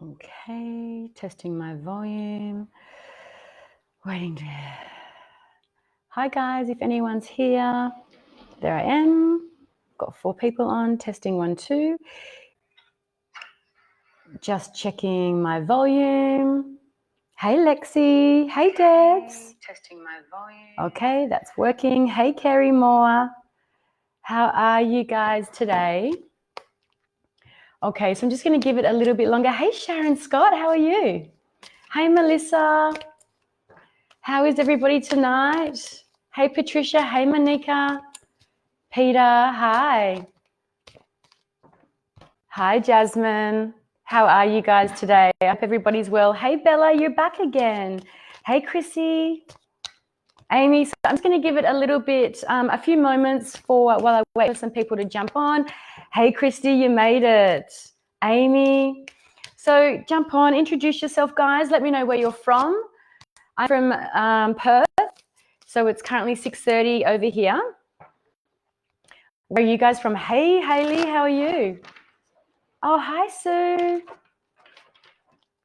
Okay, testing my volume. Waiting to... Hi guys, if anyone's here. There I am. Got 4 people on, testing 1, 2. Just checking my volume. Hey Lexi, hey Debs. Testing my volume. Okay, that's working. Hey Kerry Moore. How are you guys today? Okay, so I'm just going to give it a little bit longer. Hey Sharon Scott, how are you? Hey Melissa. How is everybody tonight? Hey Patricia, hey Monica. Peter, hi. Hi Jasmine. How are you guys today? I hope everybody's well. Hey Bella, you're back again. Hey Chrissy. Amy, so I'm just going to give it a little bit, a few moments while I wait for some people to jump on. Hey Christy, you made it. Amy. So jump on, introduce yourself guys. Let me know where you're from. I'm from Perth, so it's currently 6:30 over here. Where are you guys from? Hey Hayley, how are you? Oh, hi Sue.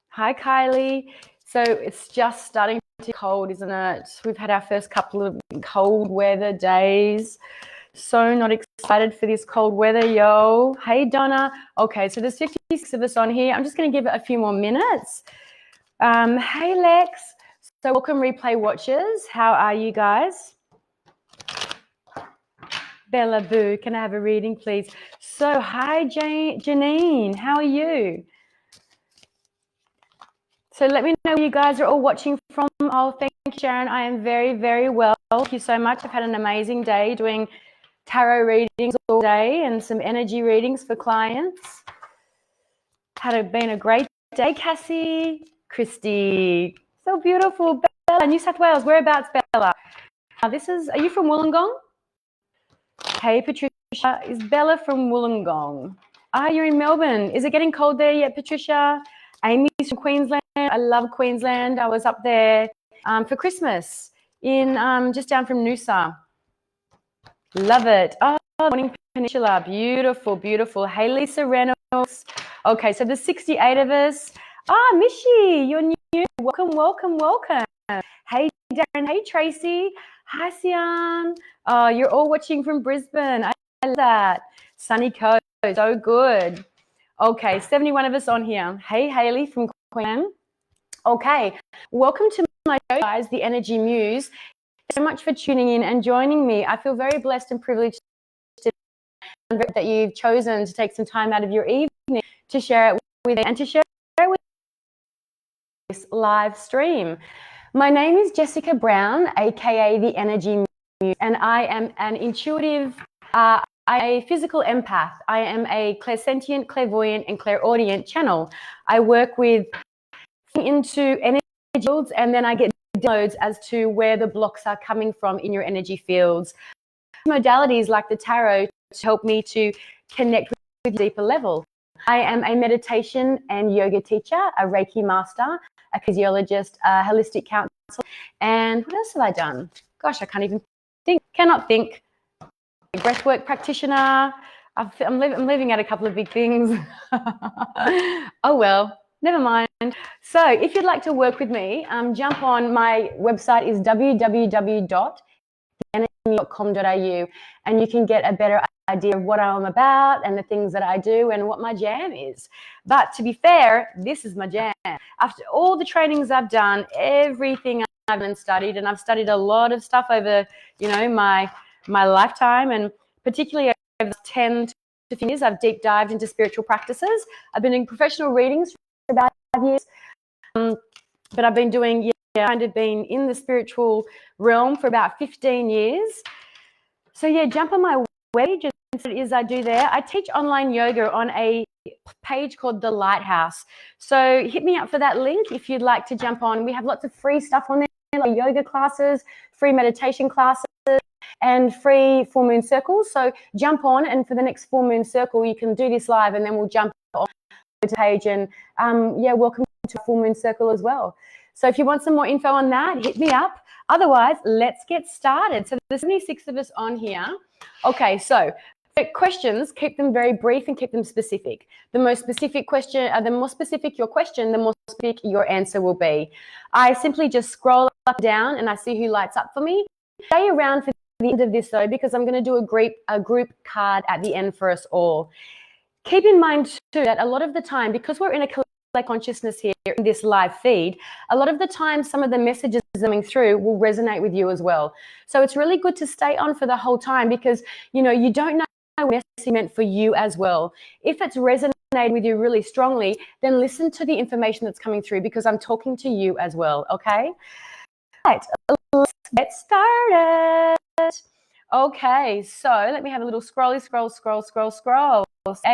Hi Kylie. So it's just starting to get cold, isn't it? We've had our first couple of cold weather days. So not excited for this cold weather, yo. Hey Donna. Okay, so there's 56 of us on here. I'm just going to give it a few more minutes. Hey Lex. So welcome replay watchers. How are you guys? Bella Boo, can I have a reading please? So hi Janine, how are you? So let me know where you guys are all watching from. Oh, thank you, Sharon. I am very, very well. Thank you so much. I've had an amazing day doing tarot readings all day and some energy readings for clients. Been a great day, Cassie. Christy, so beautiful. Bella, New South Wales. Whereabouts, Bella? Are you from Wollongong? Hey, Patricia. Is Bella from Wollongong? You're in Melbourne. Is it getting cold there yet, Patricia? Amy's from Queensland. I love Queensland. I was up there for Christmas in just down from Noosa. Love it. Oh, Morning Peninsula. Beautiful, beautiful. Hey, Lisa Reynolds. Okay, so there's 68 of us. Mishi, you're new. Welcome, welcome, welcome. Hey, Darren. Hey, Tracy. Hi, Sian. Oh, you're all watching from Brisbane. I love that. Sunny coast. So good. Okay, 71 of us on here. Hey, Hayley from Queensland. Okay, welcome to my show, guys, The Energy Muse. Thank you so much for tuning in and joining me. I feel very blessed and privileged that you've chosen to take some time out of your evening to share it with me and to share it with this live stream. My name is Jessica Brown, aka The Energy Muse, and I am an intuitive, I'm a physical empath. I am a clairsentient, clairvoyant, and clairaudient channel. I work with into energy fields, and then I get downloads as to where the blocks are coming from in your energy fields. Modalities like the tarot to help me to connect with a deeper level. I am a meditation and yoga teacher, a Reiki master, a kinesiologist, a holistic counselor, and what else have I done? Gosh, I can't even cannot think. A breathwork practitioner. I'm leaving out a couple of big things. Oh well. Never mind. So if you'd like to work with me, jump on. My website is www.energy.com.au, and you can get a better idea of what I'm about and the things that I do and what my jam is. But to be fair, this is my jam. After all the trainings I've done, everything I've been studied, and I've studied a lot of stuff over, my lifetime, and particularly over 10 to 15 years, I've deep dived into spiritual practices. I've been doing professional readings for about 5 years, but I've been doing, been in the spiritual realm for about 15 years. So yeah, jump on my page, and what it is I do there. I teach online yoga on a page called The Lighthouse. So hit me up for that link if you'd like to jump on. We have lots of free stuff on there, like yoga classes, free meditation classes, and free full moon circles. So jump on, and for the next full moon circle, you can do this live, and then we'll jump on the page, and welcome to a full moon circle as well. So if you want some more info on that, hit me up. Otherwise, let's get started. So there's 76 of us on here. Okay, so questions, keep them very brief and keep them specific. The more specific your question, the more specific your answer will be. I simply just scroll up and down and I see who lights up for me. Stay around for the end of this though, because I'm going to do a group card at the end for us all. Keep in mind too that a lot of the time, because we're in a collective consciousness here in this live feed, a lot of the time some of the messages coming through will resonate with you as well. So it's really good to stay on for the whole time, because you don't know what message meant for you as well. If it's resonated with you really strongly, then listen to the information that's coming through, because I'm talking to you as well. Okay, right, let's get started. Okay, so let me have a little scroll. 8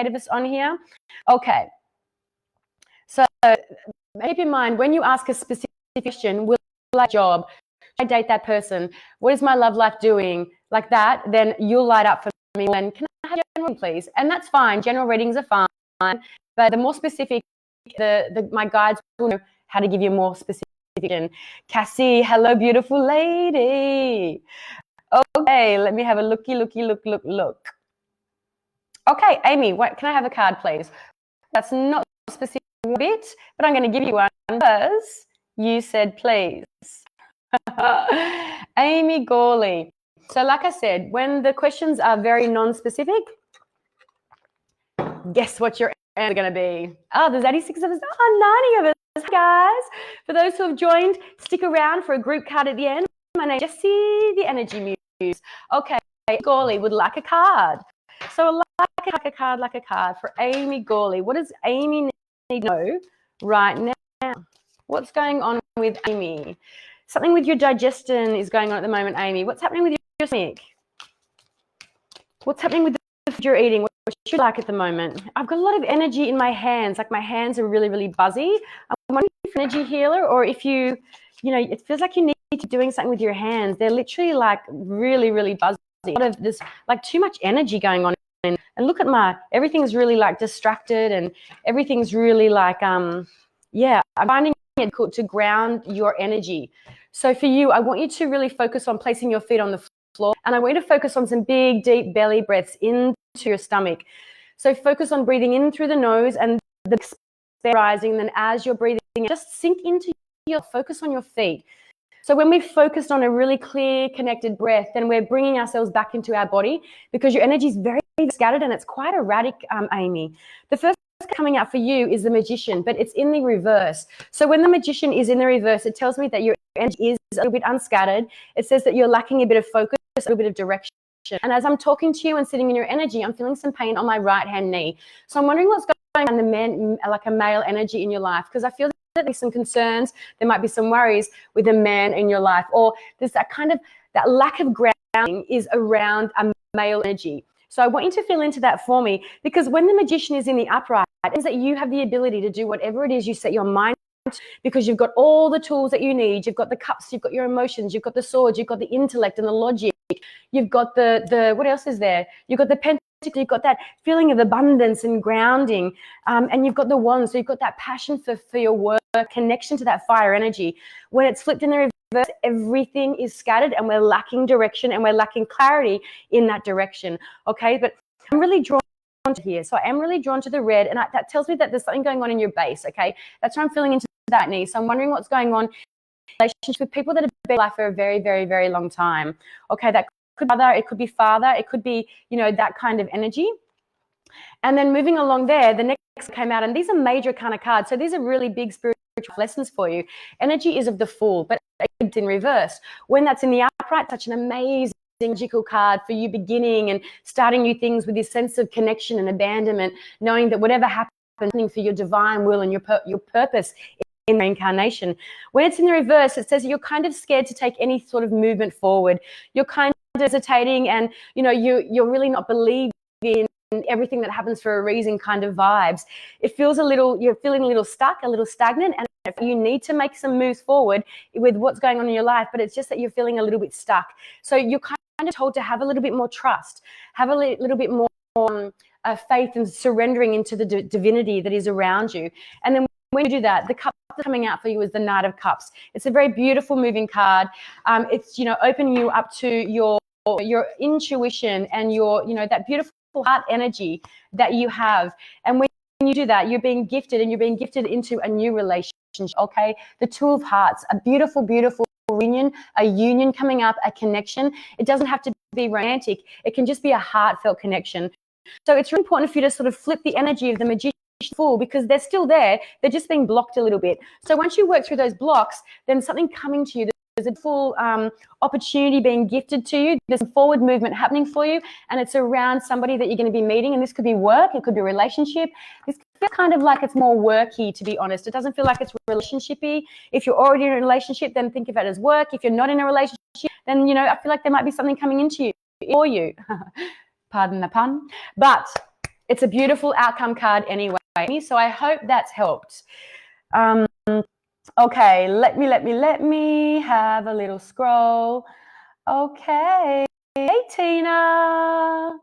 of us on here. Okay, so keep in mind, when you ask a specific question, will I like a job? Should I date that person? What is my love life doing? Like that, then you'll light up for me. And can I have general reading, please? And that's fine. General readings are fine, but the more specific, my guides will know how to give you more specific. Cassie, hello, beautiful lady. Okay, let me have a look. Okay, Amy, can I have a card, please? That's not a specific bit, but I'm going to give you one because you said please. Amy Gawley. So like I said, when the questions are very non-specific, guess what your answer is going to be? Oh, there's 86 of us. Oh, 90 of us. Hi, guys. For those who have joined, stick around for a group card at the end. My name is Jessie, the Energy Muse. Okay, Gawley would like a card. So like a card for Amy Gawley. What does Amy need to know right now? What's going on with Amy? Something with your digestion is going on at the moment, Amy. What's happening with your stomach? What's happening with the food you're eating? What should you like at the moment? I've got a lot of energy in my hands. Like my hands are really, really buzzy. I'm wondering if you're an energy healer, or if it feels like you need to be doing something with your hands. They're literally like really, really buzzy. A lot of this, like too much energy going on. And look at everything's really like distracted, and everything's really like, I'm finding it difficult to ground your energy. So for you, I want you to really focus on placing your feet on the floor, and I want you to focus on some big, deep belly breaths into your stomach. So focus on breathing in through the nose and the rising. And then as you're breathing, just sink into focus on your feet. So when we've focused on a really clear, connected breath, then we're bringing ourselves back into our body, because your energy is very scattered and it's quite erratic, Amy. The first coming out for you is the Magician, but it's in the reverse. So when the Magician is in the reverse, it tells me that your energy is a little bit unscattered. It says that you're lacking a bit of focus, a little bit of direction. And as I'm talking to you and sitting in your energy, I'm feeling some pain on my right-hand knee. So I'm wondering what's going on in like a male energy in your life, because I feel that there's some concerns, there might be some worries with a man in your life, or there's that lack of grounding is around a male energy. So I want you to feel into that for me, because when the Magician is in the upright, it means that you have the ability to do whatever it is you set your mind to, because you've got all the tools that you need. You've got the cups, you've got your emotions, you've got the swords, you've got the intellect and the logic, you've got the what else is there? You've got the pentacle, you've got that feeling of abundance and grounding, and you've got the wand, so you've got that passion for your work, connection to that fire energy. When it's flipped in the reverse, everything is scattered and we're lacking direction and we're lacking clarity in that direction. Okay, but I'm really drawn to here. So I am really drawn to the red, and that tells me that there's something going on in your base. Okay, that's what I'm feeling into that knee. So I'm wondering what's going on in relationship with people that have been in life for a very, very, very long time. Okay, that could be mother, it could be father, it could be, that kind of energy. And then moving along there, the next came out, and these are major kind of cards. So these are really big spiritual lessons for you. Energy is of the Fool, but it's in reverse. When that's in the upright, such an amazing magical card for you beginning and starting new things with this sense of connection and abandonment, knowing that whatever happens for your divine will and your purpose in reincarnation. When it's in the reverse, it says that you're kind of scared to take any sort of movement forward. You're kind of hesitating, and you're really not believing in everything that happens for a reason kind of vibes. It feels you're feeling a little stuck, a little stagnant, and you need to make some moves forward with what's going on in your life, but it's just that you're feeling a little bit stuck. So you're kind of told to have a little bit more trust, have a little bit more faith and surrendering into the divinity that is around you. And then when you do that, the cup that's coming out for you is the Knight of Cups. It's a very beautiful moving card. It's opening you up to your intuition and your that beautiful heart energy that you have. And when you do that, you're being gifted, and you're being gifted into a new relationship, okay? The Two of Hearts, a beautiful, beautiful reunion, a union coming up, a connection. It doesn't have to be romantic. It can just be a heartfelt connection. So it's really important for you to sort of flip the energy of the Magician Fool, because they're still there. They're just being blocked a little bit. So once you work through those blocks, then something coming to you, there's a full opportunity being gifted to you. There's a forward movement happening for you, and it's around somebody that you're going to be meeting. And this could be work. It could be a relationship. This feels kind of like it's more worky, to be honest. It doesn't feel like it's relationshipy. If you're already in a relationship, then think of it as work. If you're not in a relationship, then, you know, I feel like there might be something coming into you for you. Pardon the pun. But it's a beautiful outcome card anyway. So I hope that's helped. Okay, let me have a little scroll. Okay, hey Tina.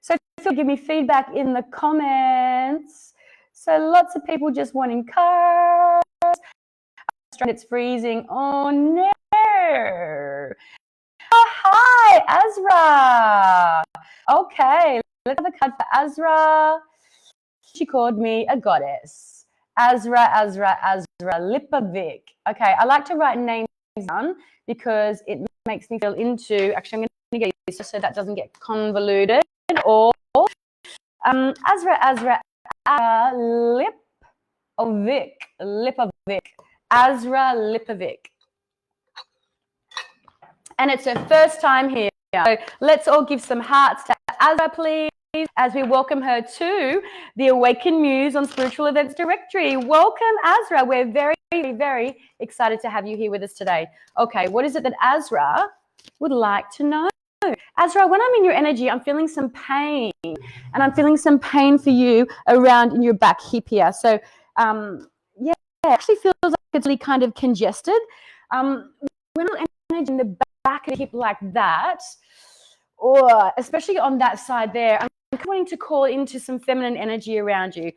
So if you'll give me feedback in the comments. So lots of people just wanting cards. It's freezing. Oh no. Oh, hi, Azra. Okay, let's have a card for Azra. She called me a goddess. Azra Lipovic. Okay, I like to write names down because it makes me feel into, actually I'm going to get this so that doesn't get convoluted. Or Azra Lipovic. Azra Lipovic. And it's her first time here. So let's all give some hearts to Azra, please, as we welcome her to the Awakened Muse on Spiritual Events Directory. Welcome, Azra. We're very, very excited to have you here with us today. Okay, what is it that Azra would like to know? Azra, when I'm in your energy, I'm feeling some pain, and I'm feeling some pain for you around in your back hip here. So, yeah, it actually feels like it's really kind of congested. When I'm energy in the back of the hip like that, or especially on that side there, I'm wanting to call into some feminine energy around you.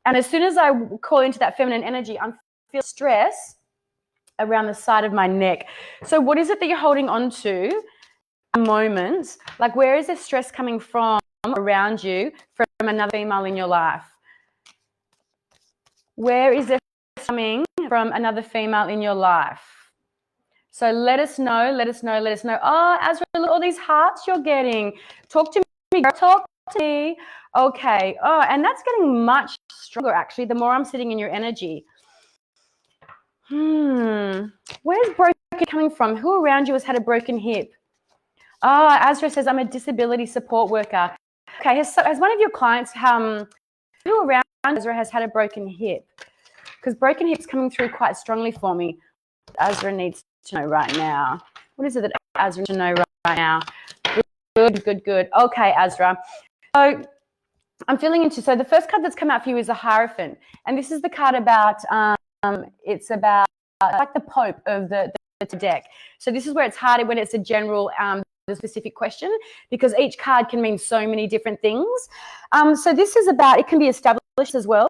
And as soon as I call into that feminine energy, I'm feeling stress around the side of my neck. So what is it that you're holding on to? Moments, like where is the stress coming from around you from another female in your life? Where is it coming from another female in your life? So let us know. Oh, Azra, look at all these hearts you're getting. Talk to me, talk to me. Okay. Oh, and that's getting much stronger, actually, the more I'm sitting in your energy. Where's broken coming from? Who around you has had a broken hip? Oh, Azra says, I'm a disability support worker. Okay, has one of your clients, who around Azra has had a broken hip? Because broken hip's coming through quite strongly for me. Azra needs to know right now. What is it that Azra needs to know right now? Good. Okay, Azra. So I'm feeling into, so the first card that's come out for you is the Hierophant. And this is the card about, it's about like the Pope of the deck. So this is where it's hard when it's a general the specific question, because each card can mean so many different things. So this is about, it can be established as well.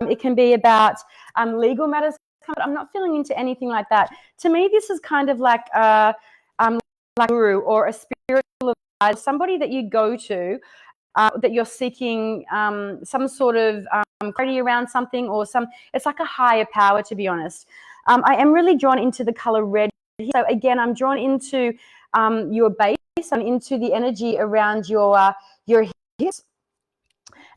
It can be about legal matters. I'm not feeling into anything like that. To me, this is kind of like a guru or a spiritual advisor, somebody that you go to, that you're seeking some sort of clarity around something, or it's like a higher power, to be honest. I am really drawn into the color red. So again, I'm drawn into your base. I'm into the energy around your hips.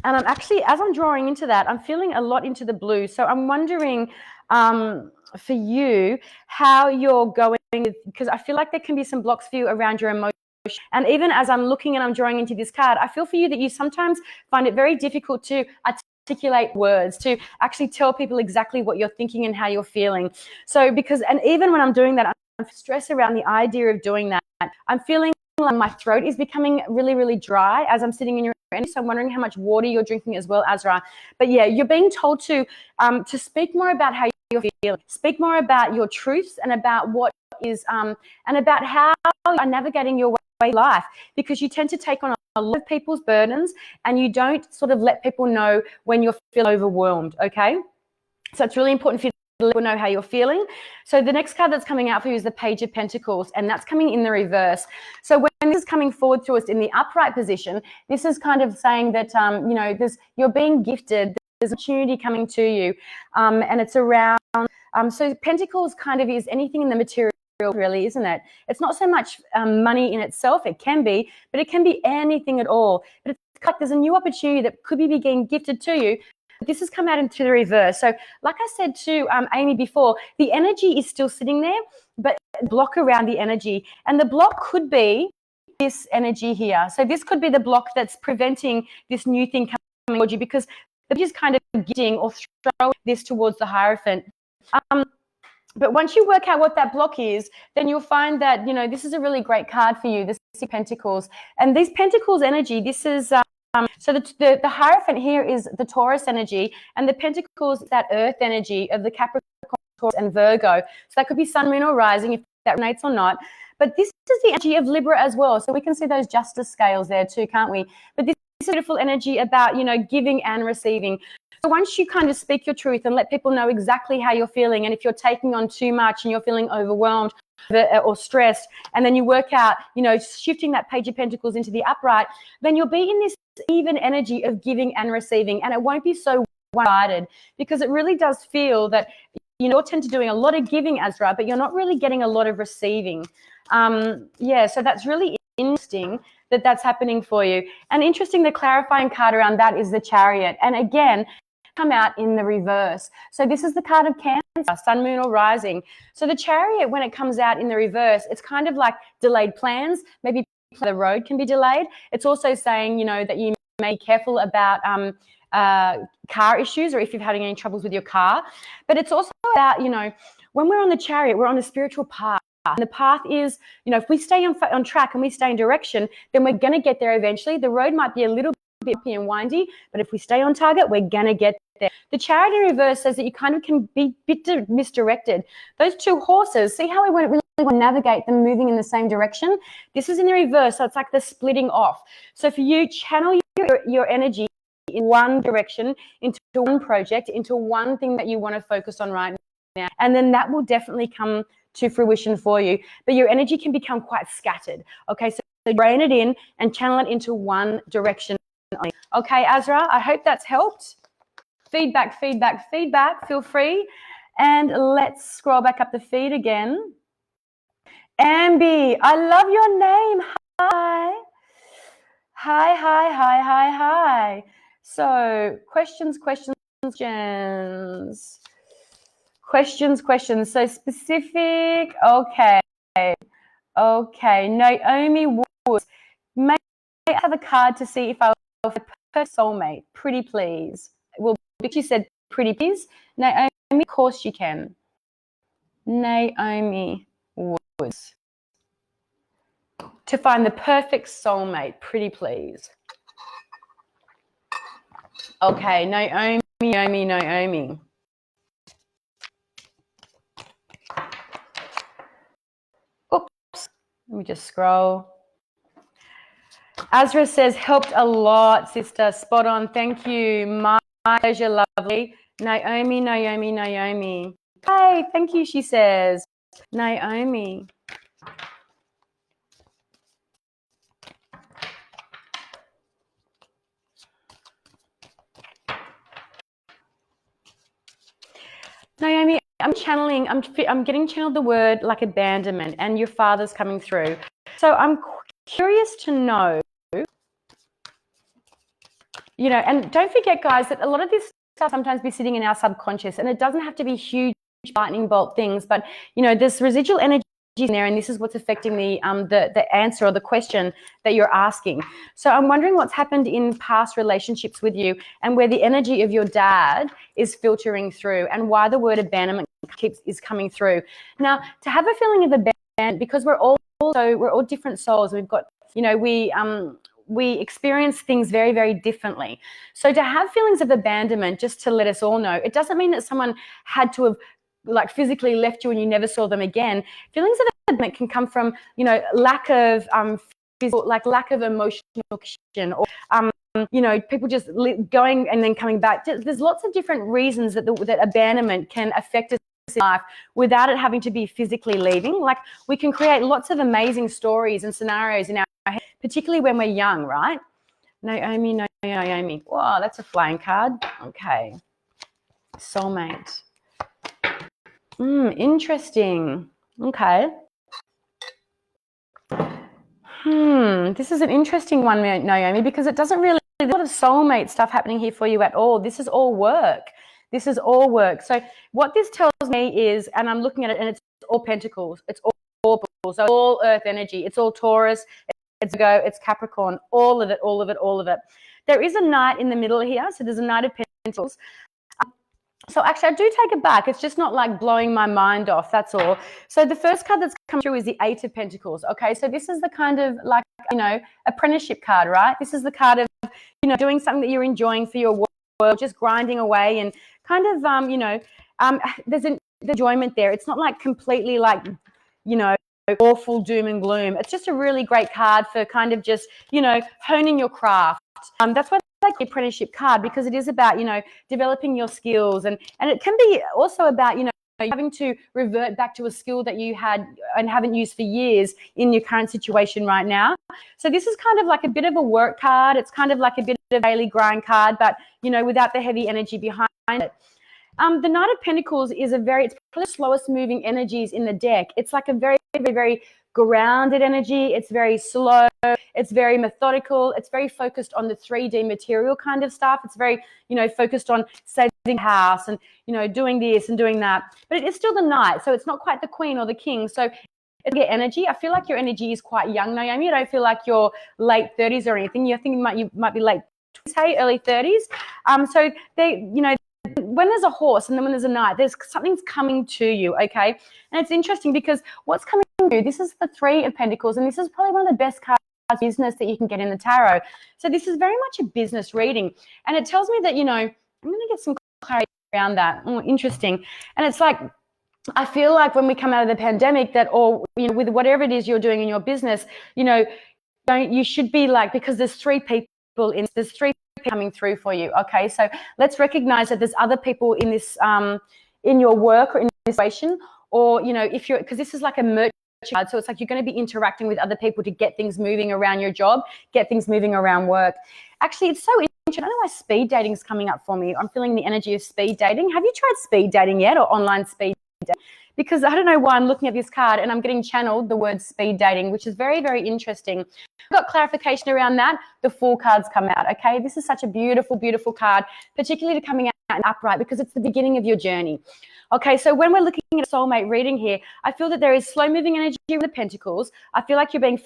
And I'm actually, as I'm drawing into that, I'm feeling a lot into the blue. So I'm wondering for you how you're going, because I feel like there can be some blocks for you around your emotions. And even as I'm looking and I'm drawing into this card, I feel for you that you sometimes find it very difficult to articulate words, to actually tell people exactly what you're thinking and how you're feeling. So and even when I'm doing that, I'm stressed around the idea of doing that. I'm feeling like my throat is becoming really, really dry as I'm sitting in your energy. So I'm wondering how much water you're drinking as well, Azra. But yeah, you're being told to speak more about how you're feeling, speak more about your truths and about what is, and about how you're navigating your way of life, because you tend to take on a lot of people's burdens and you don't sort of let people know when you're feeling overwhelmed, okay? So it's really important for you let people know how you're feeling. So the next card that's coming out for you is the Page of Pentacles, and that's coming in the reverse. So when this is coming forward to us in the upright position, this is kind of saying that, you're being gifted. There's an opportunity coming to you, and it's around. So Pentacles kind of is anything in the material, really, isn't it? It's not so much money in itself. It can be, but it can be anything at all. But it's like there's a new opportunity that could be being gifted to you. This has come out into the reverse. So like I said to Amy before, the energy is still sitting there, but block around the energy. And the block could be this energy here. So this could be the block that's preventing this new thing coming towards you, because they're just kind of getting or throwing this towards the Hierophant. But once you work out what that block is, then you'll find that, this is a really great card for you, the Six of Pentacles. And these Pentacles energy, this is, so the Hierophant here is the Taurus energy, and the Pentacles is that Earth energy of the Capricorn, Taurus, and Virgo. So that could be Sun, Moon, or Rising, if that resonates or not. But this is the energy of Libra as well. So we can see those justice scales there too, can't we? But this is a beautiful energy about, giving and receiving. So once you kind of speak your truth and let people know exactly how you're feeling, and if you're taking on too much and you're feeling overwhelmed or stressed, and then you work out, shifting that Page of Pentacles into the upright, then you'll be in this even energy of giving and receiving, and it won't be so one-sided, because it really does feel that, you're tend to doing a lot of giving, Azra, but you're not really getting a lot of receiving. So that's really interesting that that's happening for you. And interesting, the clarifying card around that is the Chariot. And again, come out in the reverse. So this is the card of Cancer, Sun, Moon, or Rising. So the Chariot, when it comes out in the reverse, it's kind of like delayed plans. Maybe the road can be delayed. It's also saying, that you may be careful about car issues, or if you're having any troubles with your car. But it's also about, when we're on the Chariot, we're on a spiritual path. And the path is, if we stay on track and we stay in direction, then we're going to get there eventually. The road might be a little bit bumpy and windy, but if we stay on target, we're going to get there. The Chariot in reverse says that you kind of can be a bit misdirected. Those two horses, see how we really want to navigate them moving in the same direction? This is in the reverse, so it's like the splitting off. So for you, channel your energy in one direction, into one project, into one thing that you want to focus on right now, and then that will definitely come to fruition for you. But your energy can become quite scattered. Okay, so rein it in and channel it into one direction. Okay, Azra, I hope that's helped. Feedback. Feel free. And let's scroll back up the feed again. Ambi, I love your name. Hi. So questions. So specific. Okay. Naomi Woods. May I have a card to see if I will have a soulmate? Pretty please. Well, she said pretty please. Naomi, of course you can. Naomi Woods. To find the perfect soulmate, pretty please. Okay, Naomi. Oops, let me just scroll. Azra says, helped a lot, sister. Spot on. Thank you. My pleasure, lovely. Naomi. Hey, thank you, she says. Naomi. Naomi, I'm getting channeled the word like abandonment, and your father's coming through. So I'm curious to know, and don't forget, guys, that a lot of this stuff sometimes be sitting in our subconscious, and it doesn't have to be huge lightning bolt things, but, there's residual energy in there, and this is what's affecting the answer or the question that you're asking. So I'm wondering what's happened in past relationships with you, and where the energy of your dad is filtering through, and why the word abandonment is coming through. Now, to have a feeling of abandonment, because we're all different souls. We've got, we experience things very, very differently. So to have feelings of abandonment, just to let us all know, it doesn't mean that someone had to have physically left you and you never saw them again. Feelings of abandonment can come from, lack of physical, lack of emotional connection, or people just going and then coming back. There's lots of different reasons that abandonment can affect us in life without it having to be physically leaving. Like, we can create lots of amazing stories and scenarios in our head, particularly when we're young, right? Naomi. Wow, that's a flying card. Okay. Soulmate. Interesting. Okay. This is an interesting one, Naomi, because it doesn't really, there's a lot of soulmate stuff happening here for you at all. This is all work. This is all work. So what this tells me is, and I'm looking at it, and it's all pentacles. It's all pentacles. So all earth energy. It's all Taurus. It's Virgo. It's Capricorn. All of it, all of it, all of it. There is a knight in the middle here. So there's a knight of pentacles. So actually, I do take it back. It's just not like blowing my mind off. That's all. So the first card that's come through is the Eight of Pentacles. Okay, so this is the kind of like, apprenticeship card, right? This is the card of, doing something that you're enjoying for your work, just grinding away and kind of, there's an enjoyment there. It's not like completely like, awful doom and gloom. It's just a really great card for kind of just, honing your craft. That's why I like the apprenticeship card, because it is about, developing your skills, and it can be also about, having to revert back to a skill that you had and haven't used for years in your current situation right now. So this is kind of like a bit of a work card. It's kind of like a bit of a daily grind card, but, without the heavy energy behind it. The Knight of Pentacles is it's probably the slowest moving energies in the deck. It's like a very, very, very grounded energy. It's very slow. It's very methodical. It's very focused on the 3D material kind of stuff. It's very, focused on saving house and, doing this and doing that. But it is still the Knight, so it's not quite the Queen or the King. So it's your energy. I feel like your energy is quite young, Naomi. I don't feel like you're late 30s or anything. I think you might be late 20s, early 30s. So they, when there's a horse and then when there's a knight, something's coming to you, okay? And it's interesting because what's coming to you, this is the Three of Pentacles, and this is probably one of the best cards of business that you can get in the tarot. So this is very much a business reading, and it tells me that, I'm going to get some clarity around that. Interesting. And it's like, I feel like when we come out of the pandemic that, or, with whatever it is you're doing in your business, you should be like, because there's three people coming through for you. Okay, so let's recognize that there's other people in this in your work or in this situation, or if you're, because this is like a merch card, so it's like you're going to be interacting with other people to get things moving around your job, get things moving around work. Actually, it's so interesting. I don't know why speed dating is coming up for me. I'm feeling the energy of speed dating. Have you tried speed dating yet, or online speed dating? Because I don't know why I'm looking at this card and I'm getting channeled the word speed dating, which is very, very interesting. I've got clarification around that. The Fool cards come out, okay? This is such a beautiful, beautiful card, particularly to coming out upright, because it's the beginning of your journey. Okay, so when we're looking at a soulmate reading here, I feel that there is slow-moving energy with the Pentacles. I feel like you're being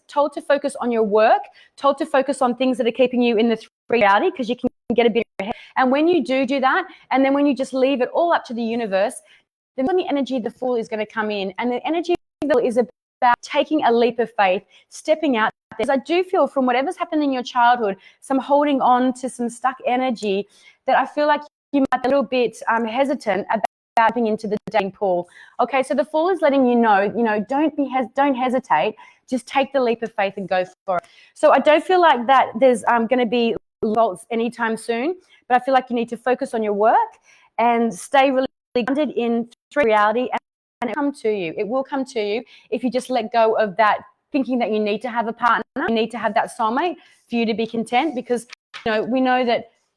told to focus on your work, told to focus on things that are keeping you in the reality, because you can get a bit ahead. And when you do that, and then when you just leave it all up to the universe, then the energy of the Fool is going to come in, and the energy of the Fool is about taking a leap of faith, stepping out. Because I do feel, from whatever's happened in your childhood, some holding on to some stuck energy, that I feel like you might be a little bit hesitant about jumping into the dating pool. Okay, so the Fool is letting you know, don't hesitate, just take the leap of faith and go for it. So I don't feel like that there's going to be results anytime soon, but I feel like you need to focus on your work and stay really grounded in reality, and it will come to you. It will come to you if you just let go of that thinking that you need to have a partner, you need to have that soulmate for you to be content, because we know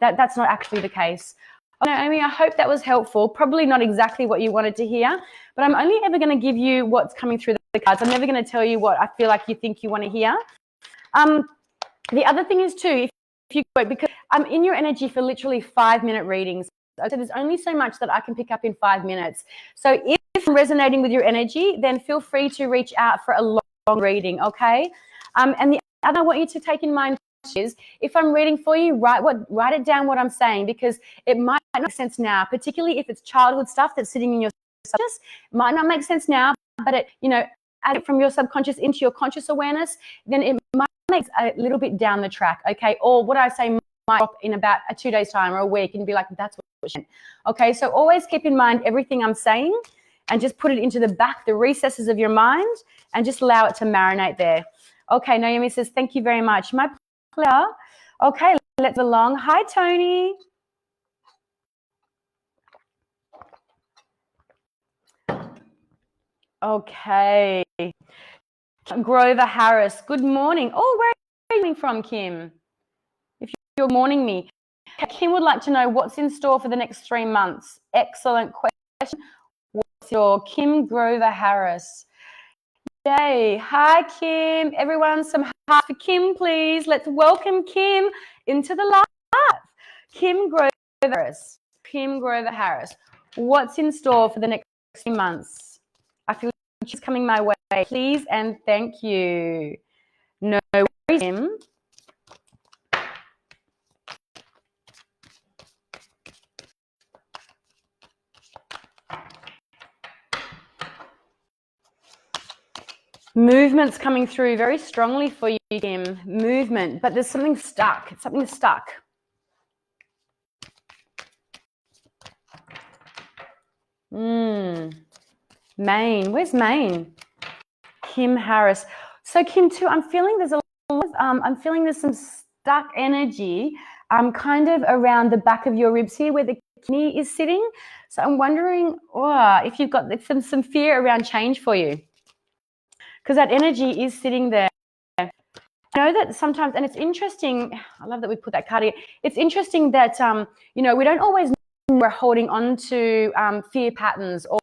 that's not actually the case. Naomi, I hope that was helpful. Probably not exactly what you wanted to hear, but I'm only ever going to give you what's coming through the cards. I'm never going to tell you what I feel like you think you want to hear. The other thing is too, if you go, because I'm in your energy for literally 5-minute readings. So there's only so much that I can pick up in 5 minutes. So if I'm resonating with your energy, then feel free to reach out for a long reading, okay? And the other I want you to take in mind is, if I'm reading for you, write it down what I'm saying, because it might not make sense now, particularly if it's childhood stuff that's sitting in your subconscious. It might not make sense now, but add it from your subconscious into your conscious awareness, then it might make a little bit down the track, okay? Or what I say might drop in about 2 days' time or a week and be like, that's what she meant. Okay, so always keep in mind everything I'm saying, and just put it into the recesses of your mind, and just allow it to marinate there. Okay, Naomi says, thank you very much. My pleasure. Okay, let's along. Hi, Tony. Okay. Grover Harris, good morning. Oh, where are you coming from, Kim? If you're morning me. Kim would like to know what's in store for the next 3 months. Excellent question. What's your Kim Grover Harris? Yay. Hi, Kim. Everyone, some heart for Kim, please. Let's welcome Kim into the live. Kim Grover Harris. Kim Grover Harris. What's in store for the next 3 months? I feel she's coming my way. Please and thank you. No worries, Kim. Movement's coming through very strongly for you, Kim. Movement, but there's something stuck. Something stuck. Maine. Where's Maine? Kim Harris. So Kim too, I'm feeling there's a lot of, I'm feeling there's some stuck energy kind of around the back of your ribs here where the kidney is sitting. So I'm wondering if you've got some fear around change for you. Because that energy is sitting there. I know that sometimes, and it's interesting, I love that we put that card here. It's interesting that, we don't always know we're holding on to fear patterns or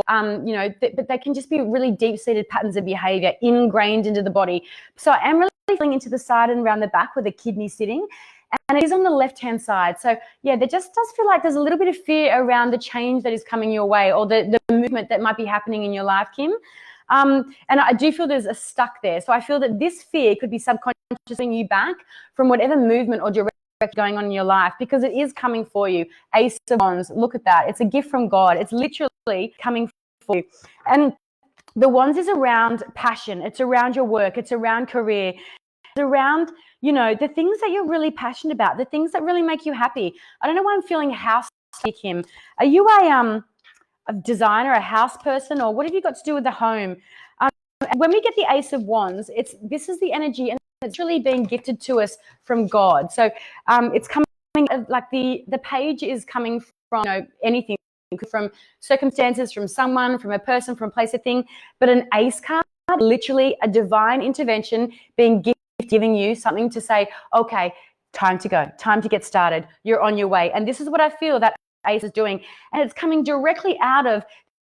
but they can just be really deep-seated patterns of behavior ingrained into the body. So I am really feeling into the side and around the back where the kidney's sitting, and it is on the left-hand side. So yeah, there just does feel like there's a little bit of fear around the change that is coming your way or the movement that might be happening in your life, Kim. And I do feel there's a stuck there. So I feel that this fear could be subconsciously holding you back from whatever movement or direction going on in your life, because it is coming for you. Ace of Wands, look at that. It's a gift from God. It's literally coming for you. And the Wands is around passion. It's around your work. It's around career. It's around, the things that you're really passionate about, the things that really make you happy. I don't know why I'm feeling house, Kim. Are you a designer, a house person, or what have you got to do with the home? When we get the Ace of Wands, this is the energy, and it's really being gifted to us from God. So it's coming like the page is coming from anything, from circumstances, from someone, from a person, from a place, a thing. But an ace card, literally a divine intervention being giving you something to say, okay, time to go, time to get started. You're on your way. And this is what I feel that ace is doing, and it's coming directly out of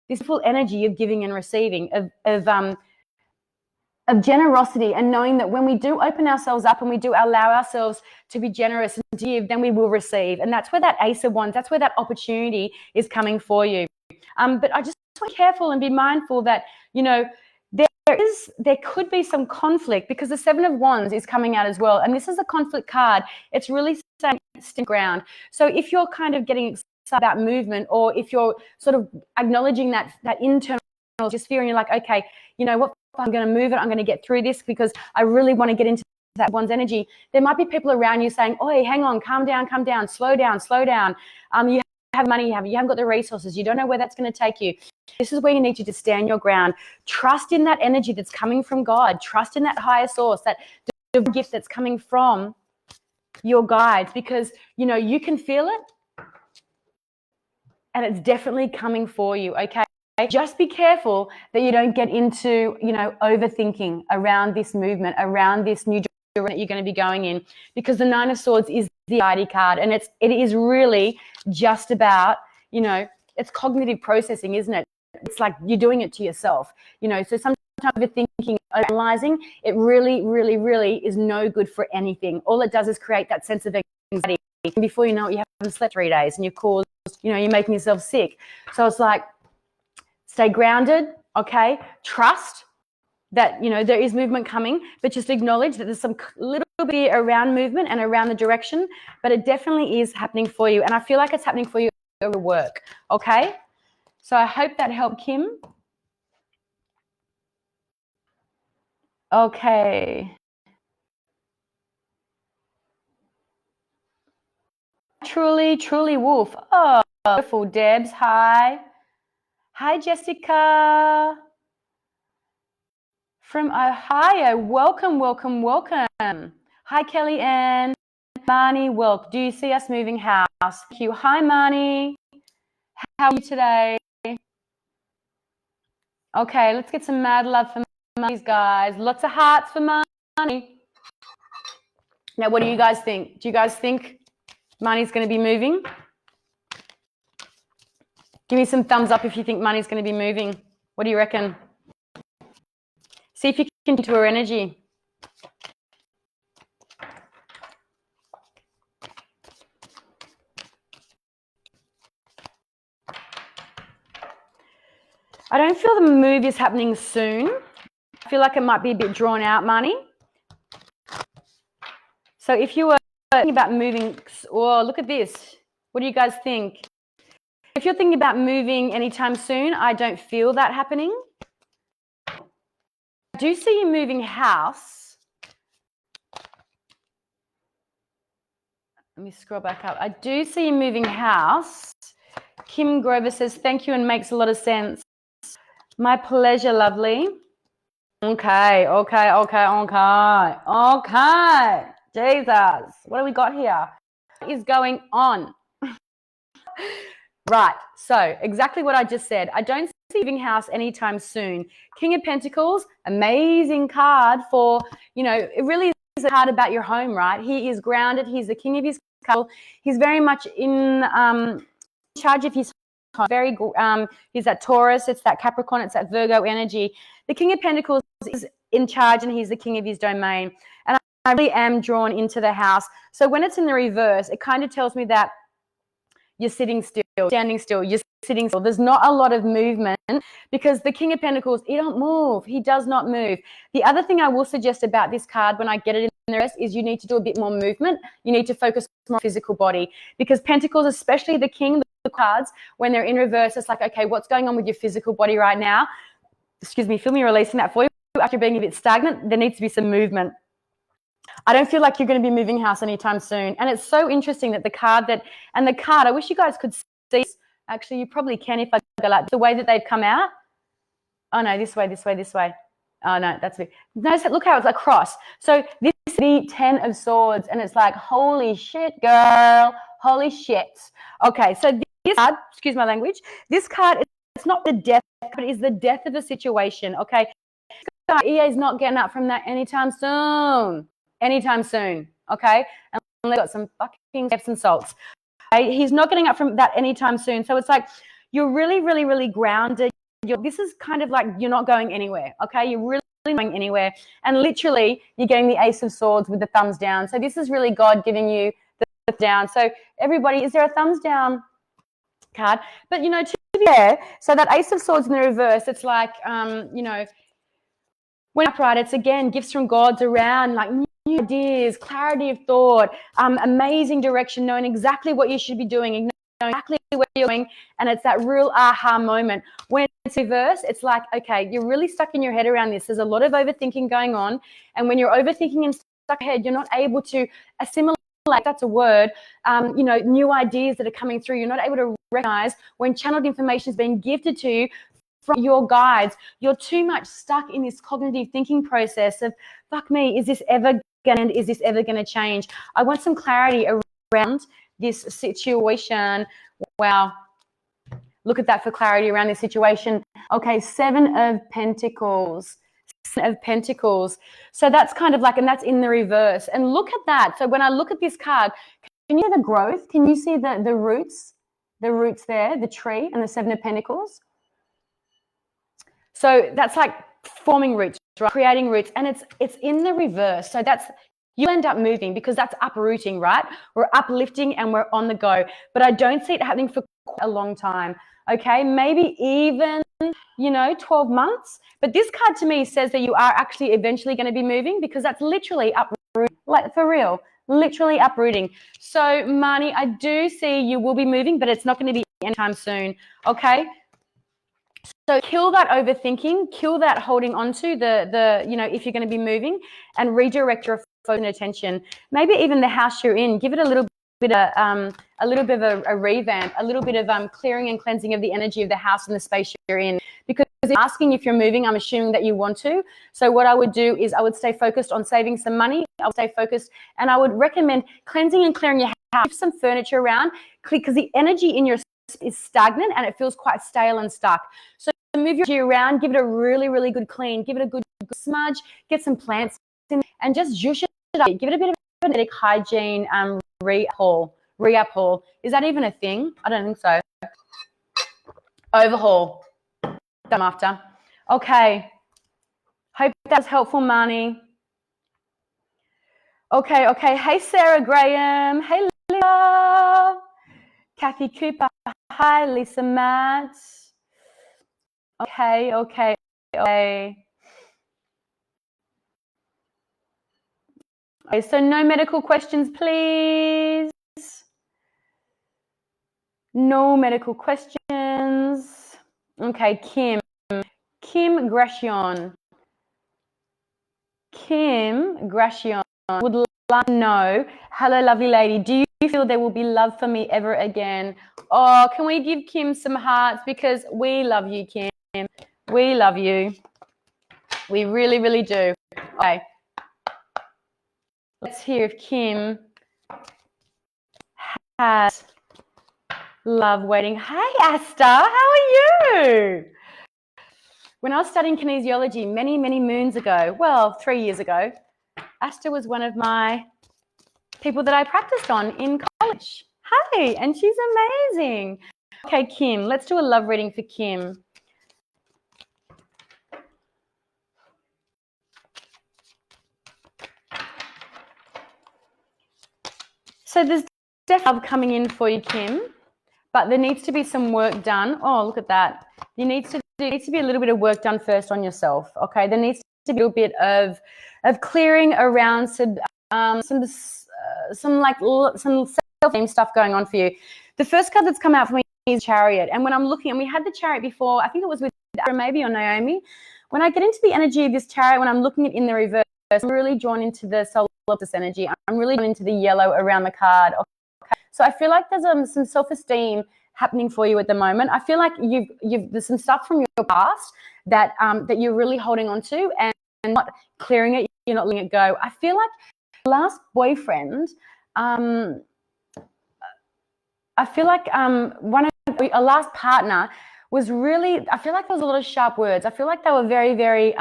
this full energy of giving and receiving, of generosity, and knowing that when we do open ourselves up and we do allow ourselves to be generous and to give, then we will receive. And that's where that Ace of Wands, that's where that opportunity is coming for you. But I just want to be careful and be mindful that, there could be some conflict, because the Seven of Wands is coming out as well. And this is a conflict card. It's really saying stand ground. So if you're kind of getting excited about movement, or if you're sort of acknowledging that internal just fear, and you're like, okay, you know what, I'm going to move it, I'm going to get through this because I really want to get into that one's energy. There might be people around you saying, oh, hang on, calm down, slow down. You have money, you haven't got the resources, you don't know where that's going to take you. This is where you need to just stand your ground. Trust in that energy that's coming from God. Trust in that higher source, that the gift that's coming from your guides, because, you can feel it and it's definitely coming for you, okay? Just be careful that you don't get into, overthinking around this movement, around this new direction that you're going to be going in, because the Nine of Swords is the anxiety card, and it is really just about, it's cognitive processing, isn't it? It's like you're doing it to yourself, so sometimes overthinking, analyzing, it really, really, really is no good for anything. All it does is create that sense of anxiety. And before you know it, you haven't slept 3 days and you're making yourself sick. So it's like, stay grounded, okay? Trust that, there is movement coming, but just acknowledge that there's some little bit around movement and around the direction, but it definitely is happening for you. And I feel like it's happening for you over work, okay? So I hope that helped, Kim. Okay. Truly Wolf. Oh, beautiful, Debs. Hi, Jessica from Ohio. Welcome. Hi, Kelly Ann. Marnie, welcome. Do you see us moving house? Thank you. Hi, Marnie. How are you today? Okay, let's get some mad love for money, guys. Lots of hearts for money. Now, what do you guys think? Do you guys think money's going to be moving? Give me some thumbs up if you think money's going to be moving. What do you reckon? See if you can into her energy. I don't feel the move is happening soon. I feel like it might be a bit drawn out, money. So if you were thinking about moving, oh, look at this. What do you guys think? If you're thinking about moving anytime soon, I don't feel that happening. I do see you moving house. Let me scroll back up. I do see you moving house. Kim Grover says, thank you and makes a lot of sense. My pleasure, lovely. Okay. Jesus, what do we got here? What is going on? Right, so exactly what I just said. I don't see moving house anytime soon. King of Pentacles, amazing card for, it really is a card about your home, right? He is grounded. He's the king of his couple. He's very much in charge of his home. He's that Taurus, it's that Capricorn, it's that Virgo energy. The King of Pentacles is in charge and he's the king of his domain. And I really am drawn into the house. So when it's in the reverse, it kind of tells me that you're sitting still, standing still, you're sitting still. There's not a lot of movement because the King of Pentacles, he don't move. He does not move. The other thing I will suggest about this card when I get it in the rest is you need to do a bit more movement. You need to focus more on physical body because Pentacles, especially the King, the cards, when they're in reverse, it's like, okay, what's going on with your physical body right now? Excuse me, feel me releasing that for you. After being a bit stagnant, there needs to be some movement. I don't feel like you're going to be moving house anytime soon. And it's so interesting that the card, I wish you guys could see, actually you probably can if I go like the way that they've come out. Oh no, this way. Oh no, that's it. No, look how it's like cross. So this is the 10 of Swords and it's like, holy shit, girl, holy shit. Okay, so this card, excuse my language, this card, it's not the death, but it's the death of a situation, okay? EA is not getting up from that anytime soon, okay? And they've got some fucking steps and salts. Okay? He's not getting up from that anytime soon. So it's like you're really, really, really grounded. This is kind of like you're not going anywhere, okay? You're really not going anywhere. And literally, you're getting the Ace of Swords with the thumbs down. So this is really God giving you the down. So everybody, is there a thumbs down card? But, to be fair, so that Ace of Swords in the reverse, it's like, when upright, it's again gifts from gods around like new ideas, clarity of thought, amazing direction, knowing exactly what you should be doing, knowing exactly what you're doing, and it's that real aha moment. When it's reverse, it's like, okay, you're really stuck in your head around this. There's a lot of overthinking going on, and when you're overthinking and stuck ahead, you're not able to assimilate. That's a word. New ideas that are coming through. You're not able to recognize when channeled information is being gifted to you from your guides. You're too much stuck in this cognitive thinking process of, fuck me, is this ever going to change? I want some clarity around this situation. Wow. Look at that for clarity around this situation. Okay, 7 of Pentacles. 7 of Pentacles. So that's kind of like, and that's in the reverse. And look at that. So when I look at this card, can you see the growth? Can you see the roots? The roots there, the tree and the 7 of Pentacles? So that's like forming roots, right? Creating roots, and it's in the reverse. So that's, you end up moving because that's uprooting, right? We're uplifting and we're on the go. But I don't see it happening for quite a long time, okay? Maybe even, 12 months. But this card to me says that you are actually eventually going to be moving because that's literally uprooting, like for real, literally uprooting. So money, I do see you will be moving, but it's not going to be anytime soon, okay? So kill that overthinking, kill that holding on to if you're going to be moving, and redirect your focus and attention. Maybe even the house you're in, give it a little bit of a revamp, a little bit of clearing and cleansing of the energy of the house and the space you're in. Because asking if you're moving, I'm assuming that you want to. So what I would do is I would stay focused on saving some money. I would stay focused, and I would recommend cleansing and clearing your house. Move some furniture around because the energy in your is stagnant and it feels quite stale and stuck. So move your energy around, give it a really, really good clean, give it a good smudge, get some plants in, and just zhoosh it up. Give it a bit of energetic hygiene re-uphaul. Is that even a thing? I don't think so. Overhaul. I'm after. Okay. Hope that was helpful, Marnie. Okay. Hey, Sarah Graham. Hey, Leah. Kathy Cooper. Hi, Lisa Matt. Okay. Okay, so no medical questions, please. No medical questions. Okay, Kim Gratian. Kim Gratian would like to know, hello, lovely lady, do you feel there will be love for me ever again? Oh, can we give Kim some hearts? Because we love you, Kim. We love you. We really, really do. Okay. Let's hear if Kim has love waiting. Hey, Asta, how are you? When I was studying kinesiology many, many moons ago, well, 3 years ago, Asta was one of my people that I practiced on in college. Hey, and she's amazing. Okay, Kim, let's do a love reading for Kim. So there's definitely love coming in for you, Kim, but there needs to be some work done. Oh, look at that. There needs to be a little bit of work done first on yourself, okay? There needs to be a little bit of clearing around some self-esteem stuff going on for you. The first card that's come out for me is Chariot, and when I'm looking, and we had the Chariot before, I think it was with maybe or Naomi. When I get into the energy of this Chariot, when I'm looking at it in the reverse, I'm really drawn into the solar plexus energy. I'm really drawn into the yellow around the card. Okay. So I feel like there's some self-esteem happening for you at the moment. I feel like there's some stuff from your past that you're really holding on to and not clearing it. You're not letting it go. I feel like last boyfriend, a last partner was really, I feel like there was a lot of sharp words. I feel like they were very, very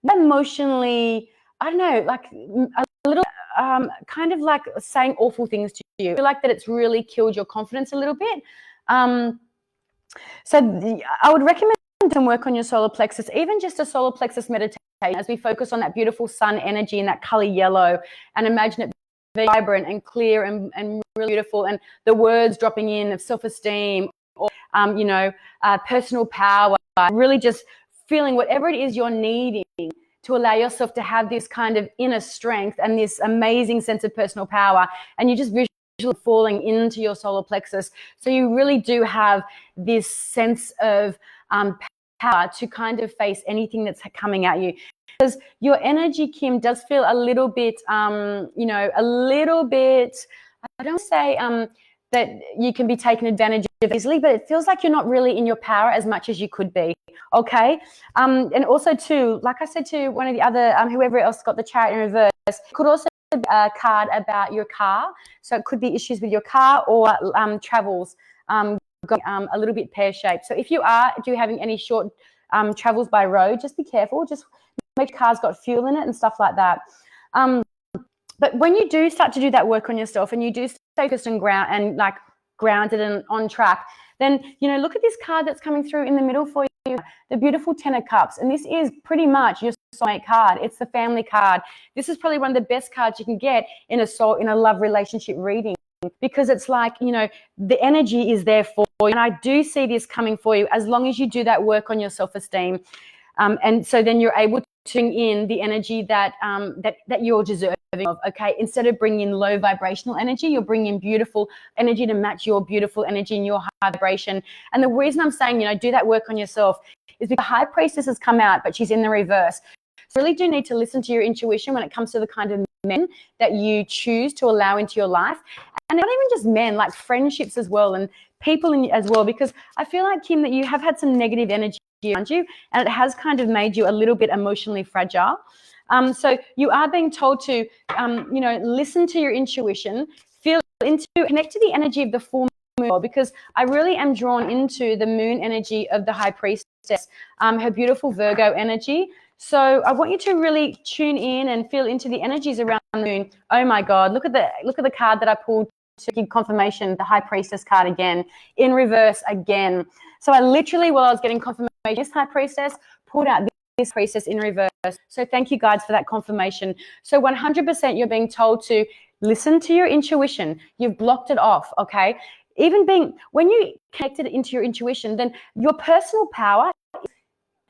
emotionally, I don't know, like a little kind of like saying awful things to you. I feel like that it's really killed your confidence a little bit. So I would recommend some work on your solar plexus, even just a solar plexus meditation as we focus on that beautiful sun energy and that color yellow, and imagine it very vibrant and clear and really beautiful, and the words dropping in of self-esteem or personal power, really just feeling whatever it is you're needing to allow yourself to have this kind of inner strength and this amazing sense of personal power, and you just visually falling into your solar plexus. So you really do have this sense of power to kind of face anything that's coming at you. Because your energy, Kim, does feel a little bit, I don't say that you can be taken advantage of easily, but it feels like you're not really in your power as much as you could be, okay? And also, too, like I said to one of the other, whoever else got the Chariot in reverse, it could also be a card about your car. So it could be issues with your car or travels going a little bit pear-shaped. So if you do having any short travels by road, just be careful. Just make sure your car's got fuel in it and stuff like that. But when you do start to do that work on yourself and you do stay focused and grounded and on track, then, look at this card that's coming through in the middle for you, the beautiful Ten of Cups. And this is pretty much your soulmate card. It's the family card. This is probably one of the best cards you can get in a love relationship reading, because it's like, the energy is there for you. And I do see this coming for you as long as you do that work on your self-esteem. And so then you're able to bring in the energy that you're deserving of, okay? Instead of bringing in low vibrational energy, you're bringing in beautiful energy to match your beautiful energy and your high vibration. And the reason I'm saying, do that work on yourself is because the High Priestess has come out, but she's in the reverse. So you really do need to listen to your intuition when it comes to the kind of men that you choose to allow into your life. And not even just men, like friendships as well, and people as well, because I feel like, Kim, that you have had some negative energy around you, and it has kind of made you a little bit emotionally fragile. So you are being told to, listen to your intuition, connect to the energy of the full moon, because I really am drawn into the moon energy of the High Priestess. her beautiful Virgo energy. So I want you to really tune in and feel into the energies around the moon. Oh my God, look at the card that I pulled to give confirmation, the High Priestess card again, in reverse again. So I literally, while I was getting confirmation, this High Priestess pulled out this Priestess in reverse. So thank you guys for that confirmation. So 100% you're being told to listen to your intuition. You've blocked it off, okay? When you connected into your intuition, then your personal power is